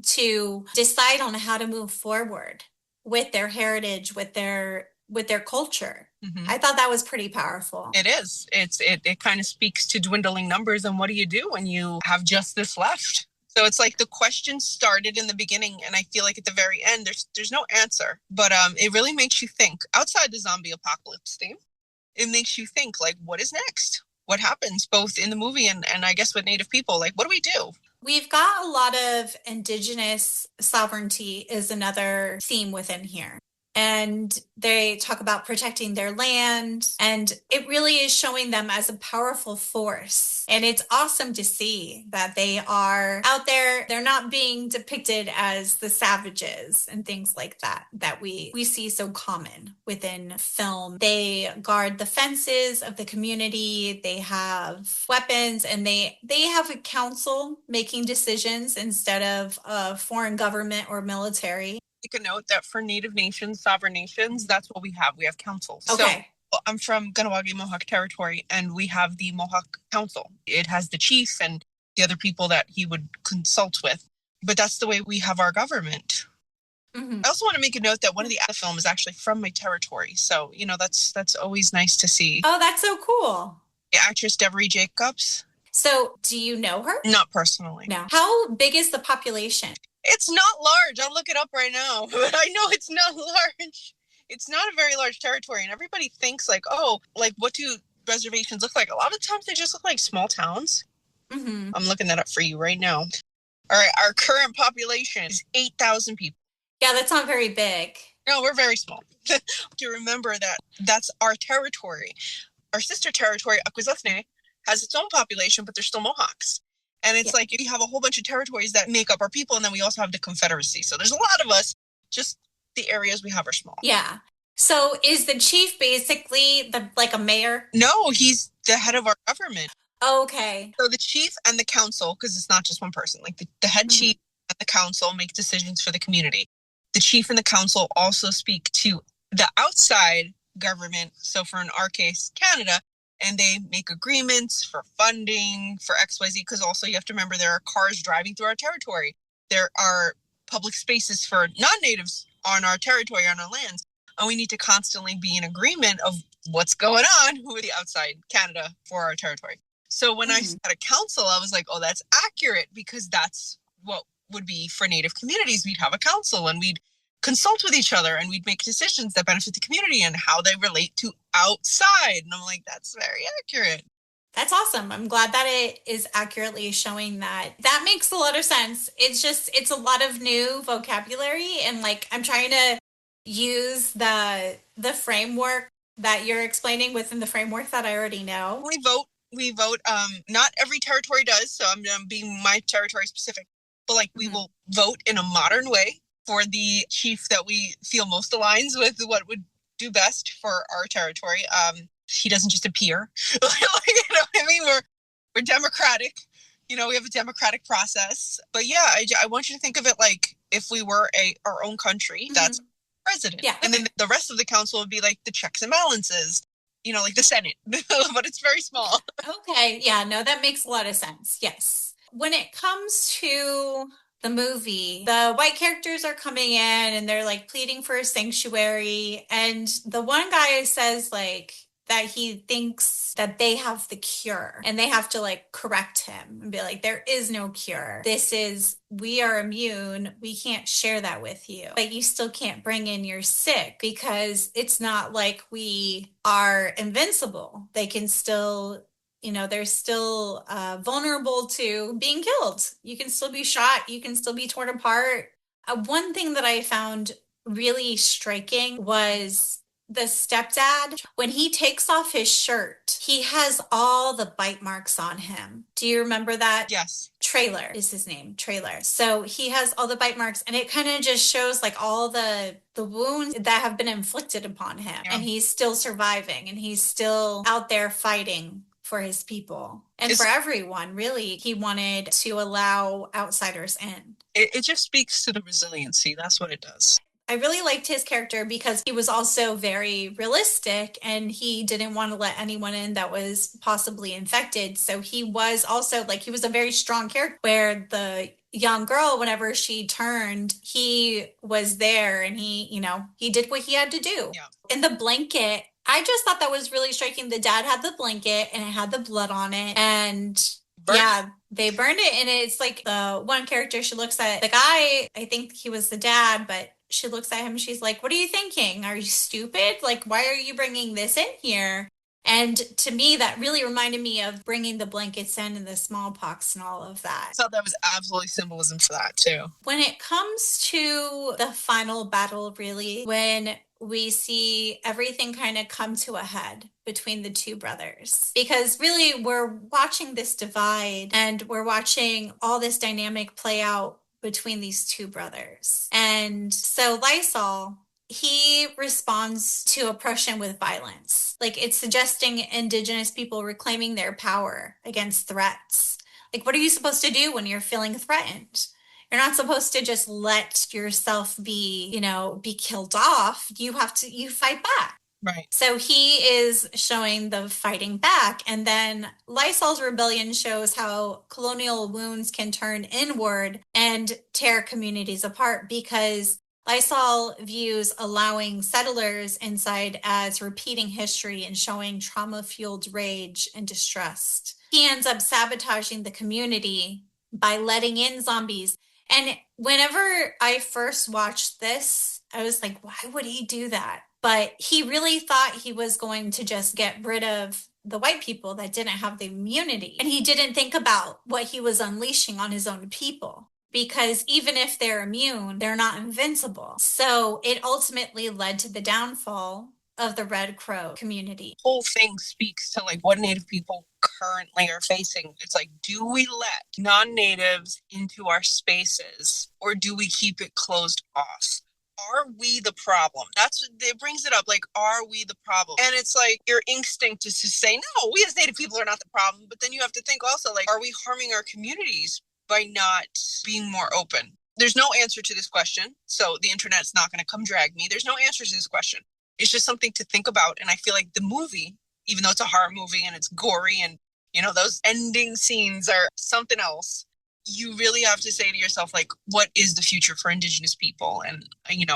to decide on how to move forward with their heritage, with their culture. I thought that was pretty powerful. It is. It kind of speaks to dwindling numbers, and what do you do when you have just this left? So it's like the question started in the beginning, and I feel like at the very end there's no answer. But it really makes you think. Outside the zombie apocalypse theme, it makes you think, like, what is next? What happens both in the movie and I guess with Native people? Like, what do we do? We've got a lot of Indigenous sovereignty is another theme within here. And they talk about protecting their land, and it really is showing them as a powerful force. And it's awesome to see that they are out there. They're not being depicted as the savages and things like that we see so common within film. They guard the fences of the community. They have weapons, and they have a council making decisions instead of a foreign government or military. Take a note that for Native nations, sovereign nations, that's what we have. We have councils. Okay. So I'm from Ganawagi Mohawk territory, and we have the Mohawk Council. It has the chief and the other people that he would consult with. But that's the way we have our government. I also want to make a note that one of the film is actually from my territory. So, that's always nice to see. Oh, that's so cool. The actress Devery Jacobs. So do you know her? Not personally. No. How big is the population? It's not large. I'll look it up right now. But I know it's not large. It's not a very large territory. And everybody thinks what do reservations look like? A lot of times they just look like small towns. I'm looking that up for you right now. All right. Our current population is 8,000 people. Yeah, that's not very big. No, we're very small. To remember that's our territory. Our sister territory, Akwesasne, has its own population, but they're still Mohawks. And it's like you have a whole bunch of territories that make up our people, and then we also have the Confederacy. So there's a lot of us, just the areas we have are small. Yeah. So is the chief basically like a mayor? No, he's the head of our government. Okay. So the chief and the council, because it's not just one person, like the head chief and the council make decisions for the community. The chief and the council also speak to the outside government. So for in our case, Canada, and they make agreements for funding for XYZ, because also you have to remember there are cars driving through our territory. There are public spaces for non-natives on our territory, on our lands. And we need to constantly be in agreement of what's going on with the outside Canada for our territory. So when I had a council, I was like, oh, that's accurate, because that's what would be for Native communities. We'd have a council and we'd consult with each other, and we'd make decisions that benefit the community and how they relate to outside. And I'm like, that's very accurate. That's awesome. I'm glad that it is accurately showing that. That makes a lot of sense. It's a lot of new vocabulary, and I'm trying to use the framework that you're explaining within the framework that I already know. We vote. Not every territory does, so I'm being my territory specific, but we will vote in a modern way for the chief that we feel most aligns with what would do best for our territory. He doesn't just appear. We're democratic. We have a democratic process. But yeah, I want you to think of it like if we were our own country, that's president. Yeah. And then the rest of the council would be like the checks and balances, like the Senate, but it's very small. Okay. Yeah, no, that makes a lot of sense. Yes. When it comes to the movie, the white characters are coming in and they're pleading for a sanctuary. And the one guy says that he thinks that they have the cure, and they have to correct him and be like, there is no cure. We are immune. We can't share that with you. But you still can't bring in your sick, because it's not like we are invincible. They can still, they're still vulnerable to being killed. You can still be shot. You can still be torn apart. One thing that I found really striking was the stepdad. When he takes off his shirt, he has all the bite marks on him. Do you remember that? Yes. Trailer is his name, Trailer. So he has all the bite marks, and it kind of just shows all the wounds that have been inflicted upon him. Yeah. And he's still surviving, and he's still out there fighting for his people and for everyone. Really, he wanted to allow outsiders in. It just speaks to the resiliency. That's what it does. I really liked his character because he was also very realistic, and he didn't want to let anyone in that was possibly infected. So he was also he was a very strong character, where the young girl, whenever she turned, he was there, and he did what he had to do. Yeah. In the blanket, I just thought that was really striking. The dad had the blanket and it had the blood on it, and they burned it. And it's the one character, she looks at the guy, I think he was the dad, but she looks at him and she's like, what are you thinking? Are you stupid? Why are you bringing this in here? And to me, that really reminded me of bringing the blankets in and the smallpox and all of that. So that was absolutely symbolism for that too. When it comes to the final battle, really, when we see everything kind of come to a head between the two brothers, because really we're watching this divide and we're watching all this dynamic play out between these two brothers. And so Lysol, he responds to oppression with violence. Like, it's suggesting Indigenous people reclaiming their power against threats. Like, what are you supposed to do when you're feeling threatened? You're not supposed to just let yourself be killed off. You fight back. Right. So he is showing the fighting back. And then Lysol's rebellion shows how colonial wounds can turn inward and tear communities apart, because Lysol views allowing settlers inside as repeating history and showing trauma-fueled rage and distrust. He ends up sabotaging the community by letting in zombies. And whenever I first watched this, I was like, why would he do that? But he really thought he was going to just get rid of the white people that didn't have the immunity. And he didn't think about what he was unleashing on his own people. Because even if they're immune, they're not invincible. So it ultimately led to the downfall of the Red Crow community. The whole thing speaks to like what Native people currently are facing. It's like, do we let non-natives into our spaces, or do we keep it closed off? Are we the problem? It brings it up. Like, are we the problem? And it's like your instinct is to say, no, we as Native people are not the problem. But then you have to think also, like, are we harming our communities by not being more open? There's no answer to this question. So the internet's not going to come drag me. There's no answer to this question. It's just something to think about. And I feel like the movie, even though it's a horror movie and it's gory and, those ending scenes are something else, you really have to say to yourself, like, what is the future for Indigenous people? And,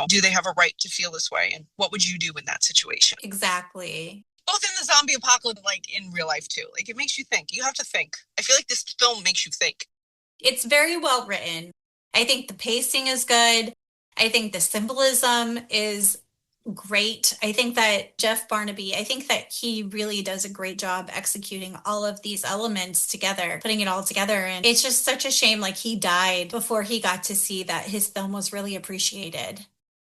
do they have a right to feel this way? And what would you do in that situation? Exactly. Both in the zombie apocalypse, like in real life too. Like, it makes you think. You have to think. I feel like this film makes you think. It's very well written. I think the pacing is good. I think the symbolism is great. I think that Jeff Barnaby, I think that he really does a great job executing all of these elements together, putting it all together. And it's just such a shame, like, he died before he got to see that his film was really appreciated.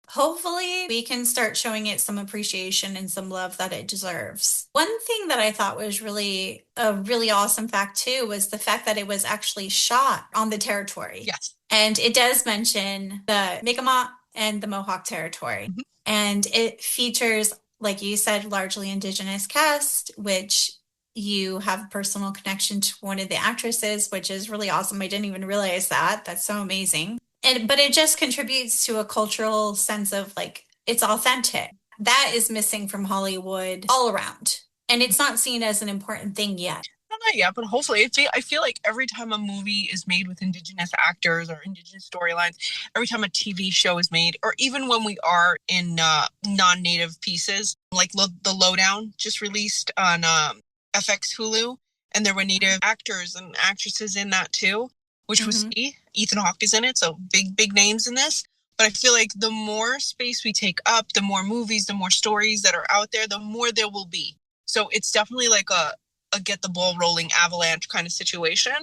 Hopefully we can start showing it some appreciation and some love that it deserves. One thing that I thought was really a really awesome fact too was the fact that it was actually shot on the territory. Yes. And it does mention the Mi'kmaq and the Mohawk territory. Mm-hmm. And it features, like you said, largely Indigenous cast, which you have a personal connection to one of the actresses, which is really awesome. I didn't even realize that. That's so amazing. But it just contributes to a cultural sense of, like, it's authentic. That is missing from Hollywood all around. And it's not seen as an important thing yet. Not yet, but hopefully. I feel like every time a movie is made with Indigenous actors or Indigenous storylines, every time a TV show is made, or even when we are in non-native pieces, like The Lowdown just released on FX Hulu, and there were Native actors and actresses in that too, which was Ethan Hawke is in it, so big names in this. But I feel like the more space we take up, the more movies, the more stories that are out there, the more there will be. So it's definitely like a get the ball rolling avalanche kind of situation,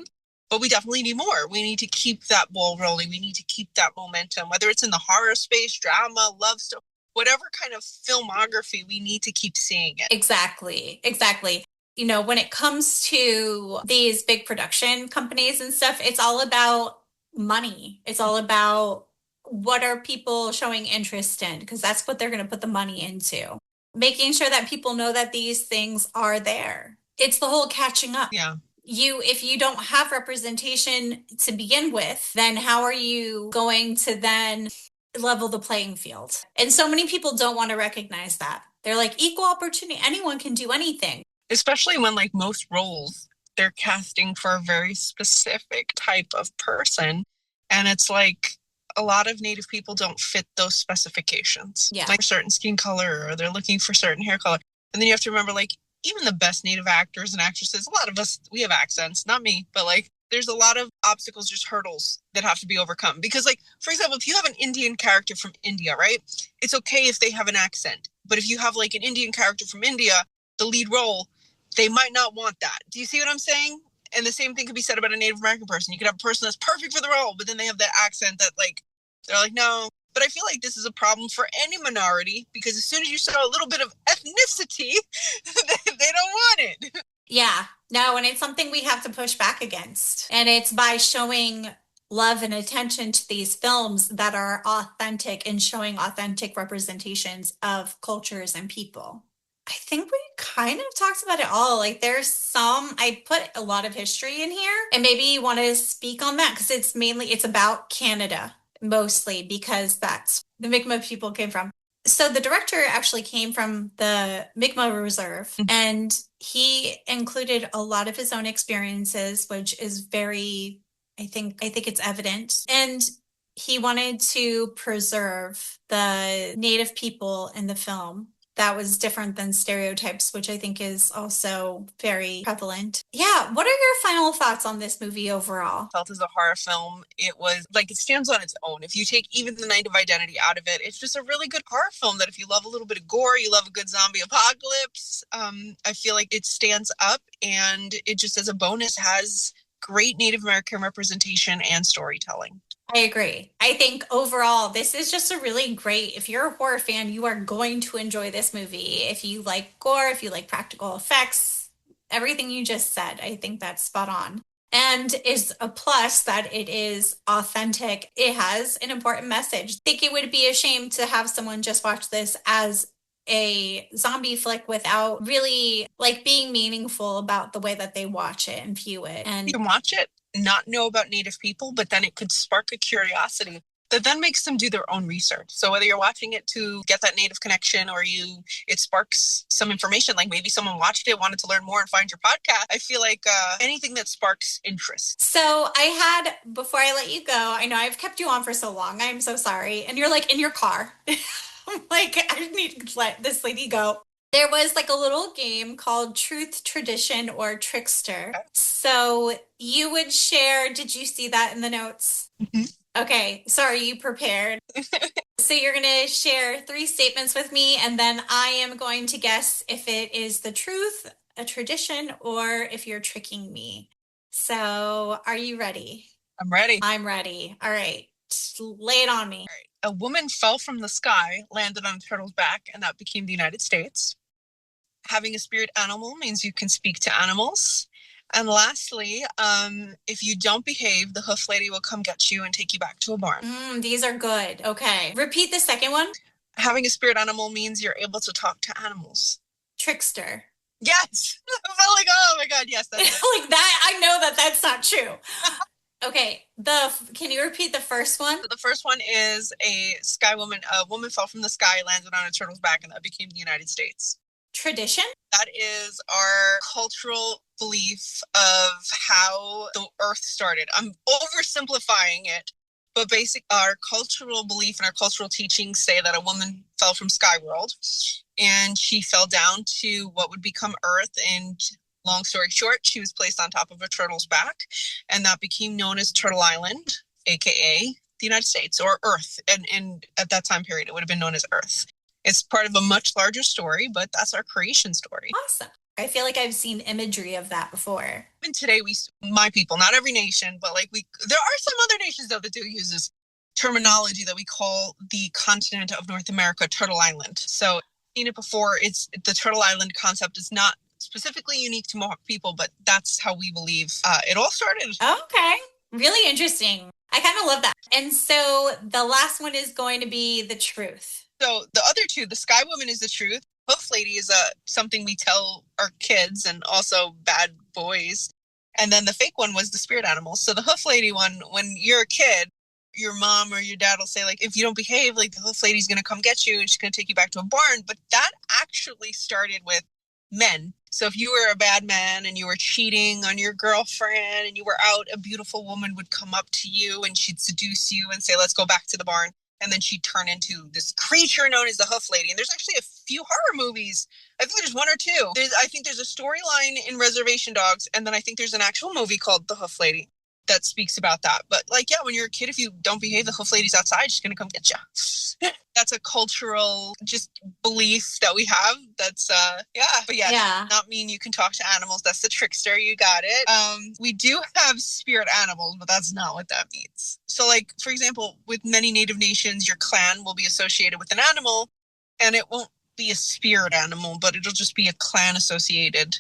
but we definitely need more. We need to keep that ball rolling. We need to keep that momentum, whether it's in the horror space, drama, love story, whatever kind of filmography, we need to keep seeing it. Exactly. When it comes to these big production companies and stuff, it's all about money. It's all about what are people showing interest in, because that's what they're going to put the money into. Making sure that people know that these things are there. It's the whole catching up. Yeah. If you don't have representation to begin with, then how are you going to then level the playing field? And so many people don't want to recognize that. They're like, equal opportunity, anyone can do anything. Especially when, like, most roles, they're casting for a very specific type of person. And it's like a lot of Native people don't fit those specifications. Yeah. Like a certain skin color, or they're looking for certain hair color. And then you have to remember, like, even the best Native actors and actresses, a lot of us, we have accents, not me, but like there's a lot of obstacles, just hurdles that have to be overcome. Because, like, for example, if you have an Indian character from India, right? It's okay if they have an accent. But if you have like an Indian character from India the lead role, they might not want that. Do you see what I'm saying? And the same thing could be said about a Native American person. You could have a person that's perfect for the role, but then they have that accent that like, they're like, no. But I feel like this is a problem for any minority, because as soon as you show a little bit of ethnicity, they don't want it. Yeah, no, and it's something we have to push back against. And it's by showing love and attention to these films that are authentic and showing authentic representations of cultures and people. I think we kind of talked about it all. Like there's some, I put a lot of history in here, and maybe you want to speak on that because it's about Canada mostly, because that's the Mi'kmaq people came from. So the director actually came from the Mi'kmaq Reserve, and he included a lot of his own experiences, which is very, I think it's evident. And he wanted to preserve the Native people in the film. That was different than stereotypes, which I think is also very prevalent. Yeah, what are your final thoughts on this movie overall? Felt as a horror film, it was like it stands on its own. If you take even the Night of Identity out of it, it's just a really good horror film that if you love a little bit of gore, you love a good zombie apocalypse, I feel like it stands up, and it just as a bonus has great Native American representation and storytelling. I agree. I think overall, this is just a really great, if you're a horror fan, you are going to enjoy this movie. If you like gore, if you like practical effects, everything you just said, I think that's spot on. And is a plus that it is authentic. It has an important message. I think it would be a shame to have someone just watch this as a zombie flick without really like being meaningful about the way that they watch it and view it. And you can watch it, not know about Native people, but then it could spark a curiosity that then makes them do their own research. So whether you're watching it to get that Native connection or it sparks some information, like maybe someone watched it, wanted to learn more and find your podcast. I feel like anything that sparks interest. So I had, before I let you go, I know I've kept you on for so long. I'm so sorry. And you're like in your car. I'm like, I need to let this lady go. There was like a little game called Truth, Tradition, or Trickster. So you would share, did you see that in the notes? Mm-hmm. Okay, sorry, you prepared. So you're going to share 3 statements with me, and then I am going to guess if it is the truth, a tradition, or if you're tricking me. So are you ready? I'm ready. I'm ready. All right, lay it on me. All right. A woman fell from the sky, landed on a turtle's back, and that became the United States. Having a spirit animal means you can speak to animals. And lastly, if you don't behave, the hoof lady will come get you and take you back to a barn. These are good. Okay. Repeat the second one. Having a spirit animal means you're able to talk to animals. Trickster. Yes. I felt like, oh my God, yes. That's it. Like that. I know that that's not true. Okay. Can you repeat the first one? So the first one is a woman fell from the sky, landed on a turtle's back, and that became the United States. Tradition? That is our cultural belief of how the earth started. I'm oversimplifying it, but our cultural belief and our cultural teachings say that a woman fell from sky world and she fell down to what would become earth, and long story short, she was placed on top of a turtle's back, and that became known as Turtle Island, aka the United States, or Earth. And at that time period, it would have been known as Earth. It's part of a much larger story, but that's our creation story. Awesome. I feel like I've seen imagery of that before. And today, my people, not every nation, but there are some other nations though that do use this terminology that we call the continent of North America, Turtle Island. So, seen it before. The Turtle Island concept is not specifically unique to Mohawk people, but that's how we believe it all started. Okay. Really interesting. I kind of love that. And so the last one is going to be the truth. So the other two, the Sky Woman is the truth. Hoof Lady is something we tell our kids and also bad boys. And then the fake one was the spirit animal. So the Hoof Lady one, when you're a kid, your mom or your dad will say, like, if you don't behave, like, the Hoof Lady's going to come get you and she's going to take you back to a barn. But that actually started with men. So if you were a bad man and you were cheating on your girlfriend and you were out, a beautiful woman would come up to you and she'd seduce you and say, let's go back to the barn. And then she'd turn into this creature known as the Hoof Lady. And there's actually a few horror movies. I think there's one or two. I think there's a storyline in Reservation Dogs. And then I think there's an actual movie called The Hoof Lady. that speaks about that. But like, yeah, when you're a kid, if you don't behave, the hoof lady's outside, she's going to come get you. That's a cultural just belief that we have. That's, but yeah, not mean you can talk to animals. That's the trickster. You got it. We do have spirit animals, but that's not what that means. So like, for example, with many Native nations, your clan will be associated with an animal, and it won't be a spirit animal, but it'll just be a clan associated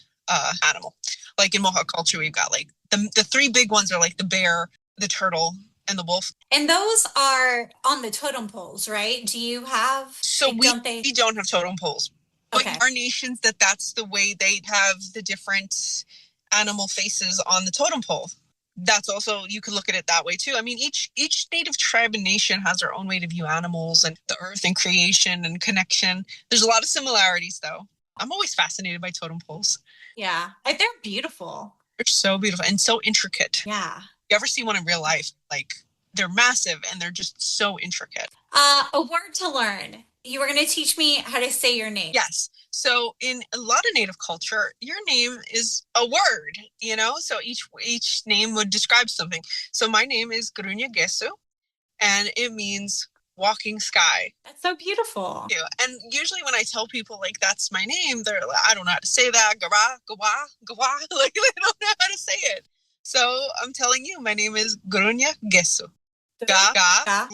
animal. Like in Mohawk culture, we've got like the three big ones are like the bear, the turtle, and the wolf. And those are on the totem poles, right? Do you have? So like, we don't have totem poles. Okay. But our nations that's the way they have the different animal faces on the totem pole. That's also, you could look at it that way too. I mean, each native tribe and nation has their own way to view animals and the earth and creation and connection. There's a lot of similarities though. I'm always fascinated by totem poles. Yeah, they're beautiful. They're so beautiful and so intricate. Yeah. You ever see one in real life? Like, they're massive and they're just so intricate. A word to learn. You were going to teach me how to say your name. Yes. So in a lot of Native culture, your name is a word, you know? So each name would describe something. So my name is Grunya Gesu, and it means walking sky. That's so beautiful. Thank you. And usually when I tell people like that's my name, they're like, I don't know how to say that. Gawa, like they don't know how to say it. So I'm telling you, my name is Grunya Gesu. Gesu.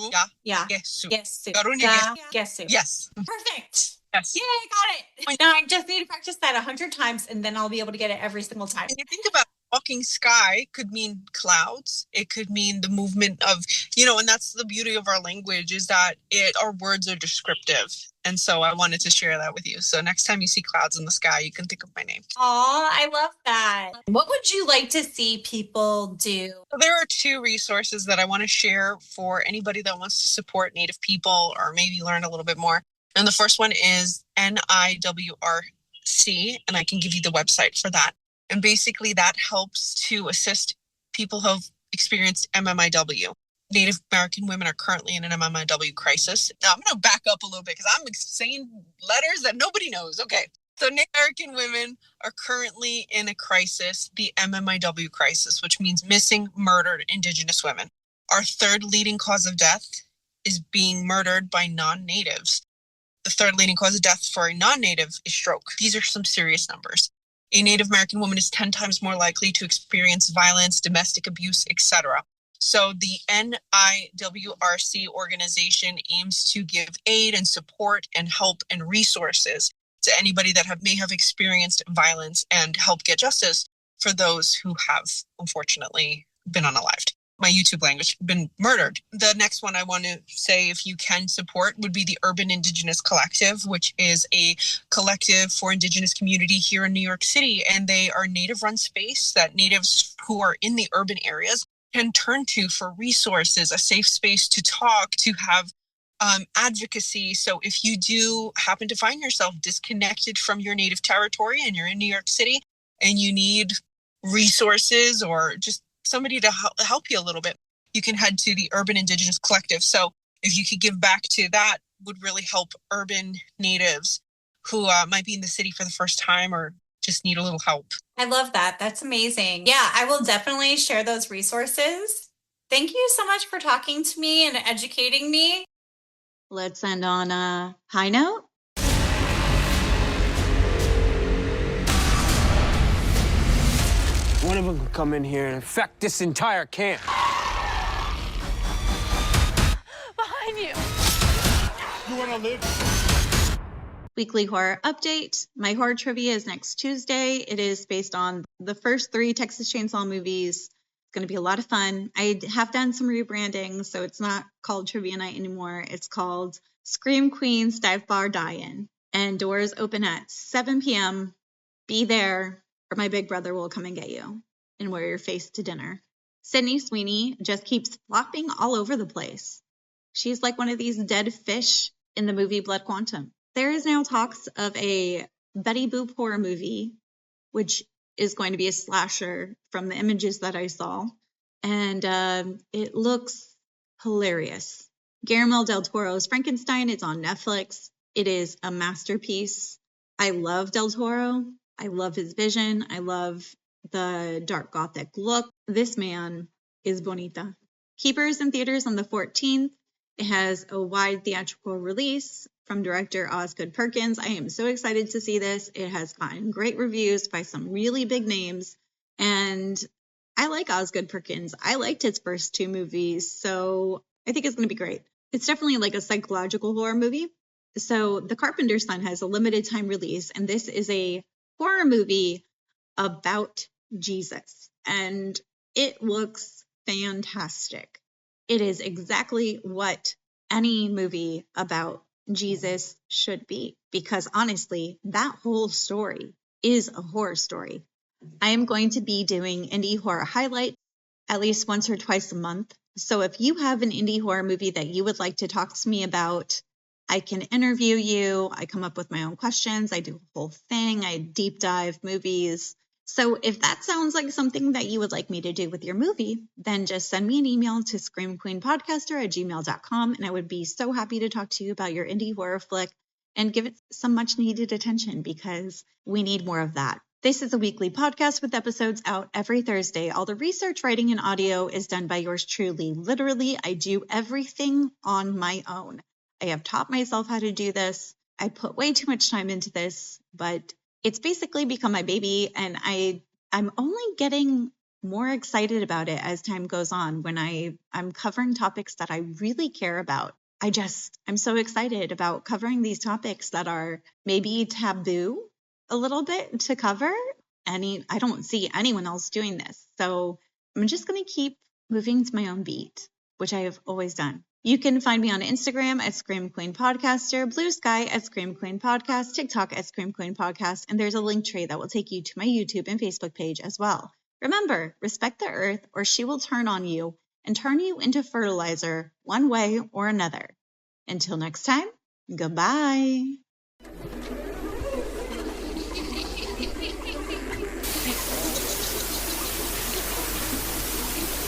Grunya Gesu. Yes. Perfect. Yes. Yay, I got it. Now I just need to practice that 100 times and then I'll be able to get it every single time. And you think about walking sky could mean clouds. It could mean the movement of, and that's the beauty of our language is that our words are descriptive. And so I wanted to share that with you. So next time you see clouds in the sky, you can think of my name. Aw, I love that. What would you like to see people do? There are 2 resources that I want to share for anybody that wants to support Native people or maybe learn a little bit more. And the first one is NIWRC, and I can give you the website for that. And basically that helps to assist people who have experienced MMIW. Native American women are currently in an MMIW crisis. Now I'm going to back up a little bit because I'm saying letters that nobody knows. Okay. So Native American women are currently in a crisis, the MMIW crisis, which means missing, murdered Indigenous women. Our 3rd leading cause of death is being murdered by non-natives. The 3rd leading cause of death for a non-native is stroke. These are some serious numbers. A Native American woman is 10 times more likely to experience violence, domestic abuse, etc. So the NIWRC organization aims to give aid and support and help and resources to anybody that may have experienced violence and help get justice for those who have, unfortunately, been unalived. My YouTube language, been murdered. The next one I want to say, if you can support, would be the Urban Indigenous Collective, which is a collective for Indigenous community here in New York City. And they are Native-run space that Natives who are in the urban areas can turn to for resources, a safe space to talk, to have advocacy. So if you do happen to find yourself disconnected from your native territory and you're in New York City and you need resources or just somebody to help you a little bit, you can head to the Urban Indigenous Collective. So if you could give back to that, would really help urban natives who might be in the city for the first time or just need a little help. I love that. That's amazing. Yeah, I will definitely share those resources. Thank you so much for talking to me and educating me. Let's end on a high note. One of them could come in here and infect this entire camp. Behind you. You want to live? Weekly horror update. My horror trivia is next Tuesday. It is based on the first 3 Texas Chainsaw movies. It's going to be a lot of fun. I have done some rebranding, so it's not called Trivia Night anymore. It's called Scream Queens Dive Bar Die-In. And doors open at 7 p.m. Be there, or my big brother will come and get you and wear your face to dinner. Sydney Sweeney just keeps flopping all over the place. She's like one of these dead fish in the movie Blood Quantum. There is now talks of a Betty Boop horror movie, which is going to be a slasher from the images that I saw. And it looks hilarious. Guillermo del Toro's Frankenstein is on Netflix. It is a masterpiece. I love Del Toro. I love his vision. I love the dark gothic look. This man is bonita. Keepers in theaters on the 14th. It has a wide theatrical release from director Osgood Perkins. I am so excited to see this. It has gotten great reviews by some really big names, and I like Osgood Perkins. I liked his first 2 movies, so I think it's going to be great. It's definitely like a psychological horror movie. So The Carpenter's Son has a limited time release, and this is a horror movie about Jesus, and it looks fantastic. It is exactly what any movie about Jesus should be, because honestly, that whole story is a horror story. I am going to be doing indie horror highlights at least once or twice a month. So if you have an indie horror movie that you would like to talk to me about, I can interview you. I come up with my own questions. I do a whole thing. I deep dive movies. So if that sounds like something that you would like me to do with your movie, then just send me an email to screamqueenpodcaster@gmail.com, and I would be so happy to talk to you about your indie horror flick and give it some much needed attention, because we need more of that. This is a weekly podcast with episodes out every Thursday. All the research, writing, and audio is done by yours truly. Literally, I do everything on my own. I have taught myself how to do this. I put way too much time into this, but it's basically become my baby, and I'm only getting more excited about it as time goes on when I'm covering topics that I really care about. I'm so excited about covering these topics that are maybe taboo a little bit to cover. I don't see anyone else doing this. So I'm just going to keep moving to my own beat, which I have always done. You can find me on Instagram at Scream Queen Podcaster, Blue Sky at Scream Queen Podcast, TikTok at Scream Queen Podcast, and there's a link tree that will take you to my YouTube and Facebook page as well. Remember, respect the earth or she will turn on you and turn you into fertilizer one way or another. Until next time, goodbye.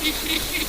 Scream.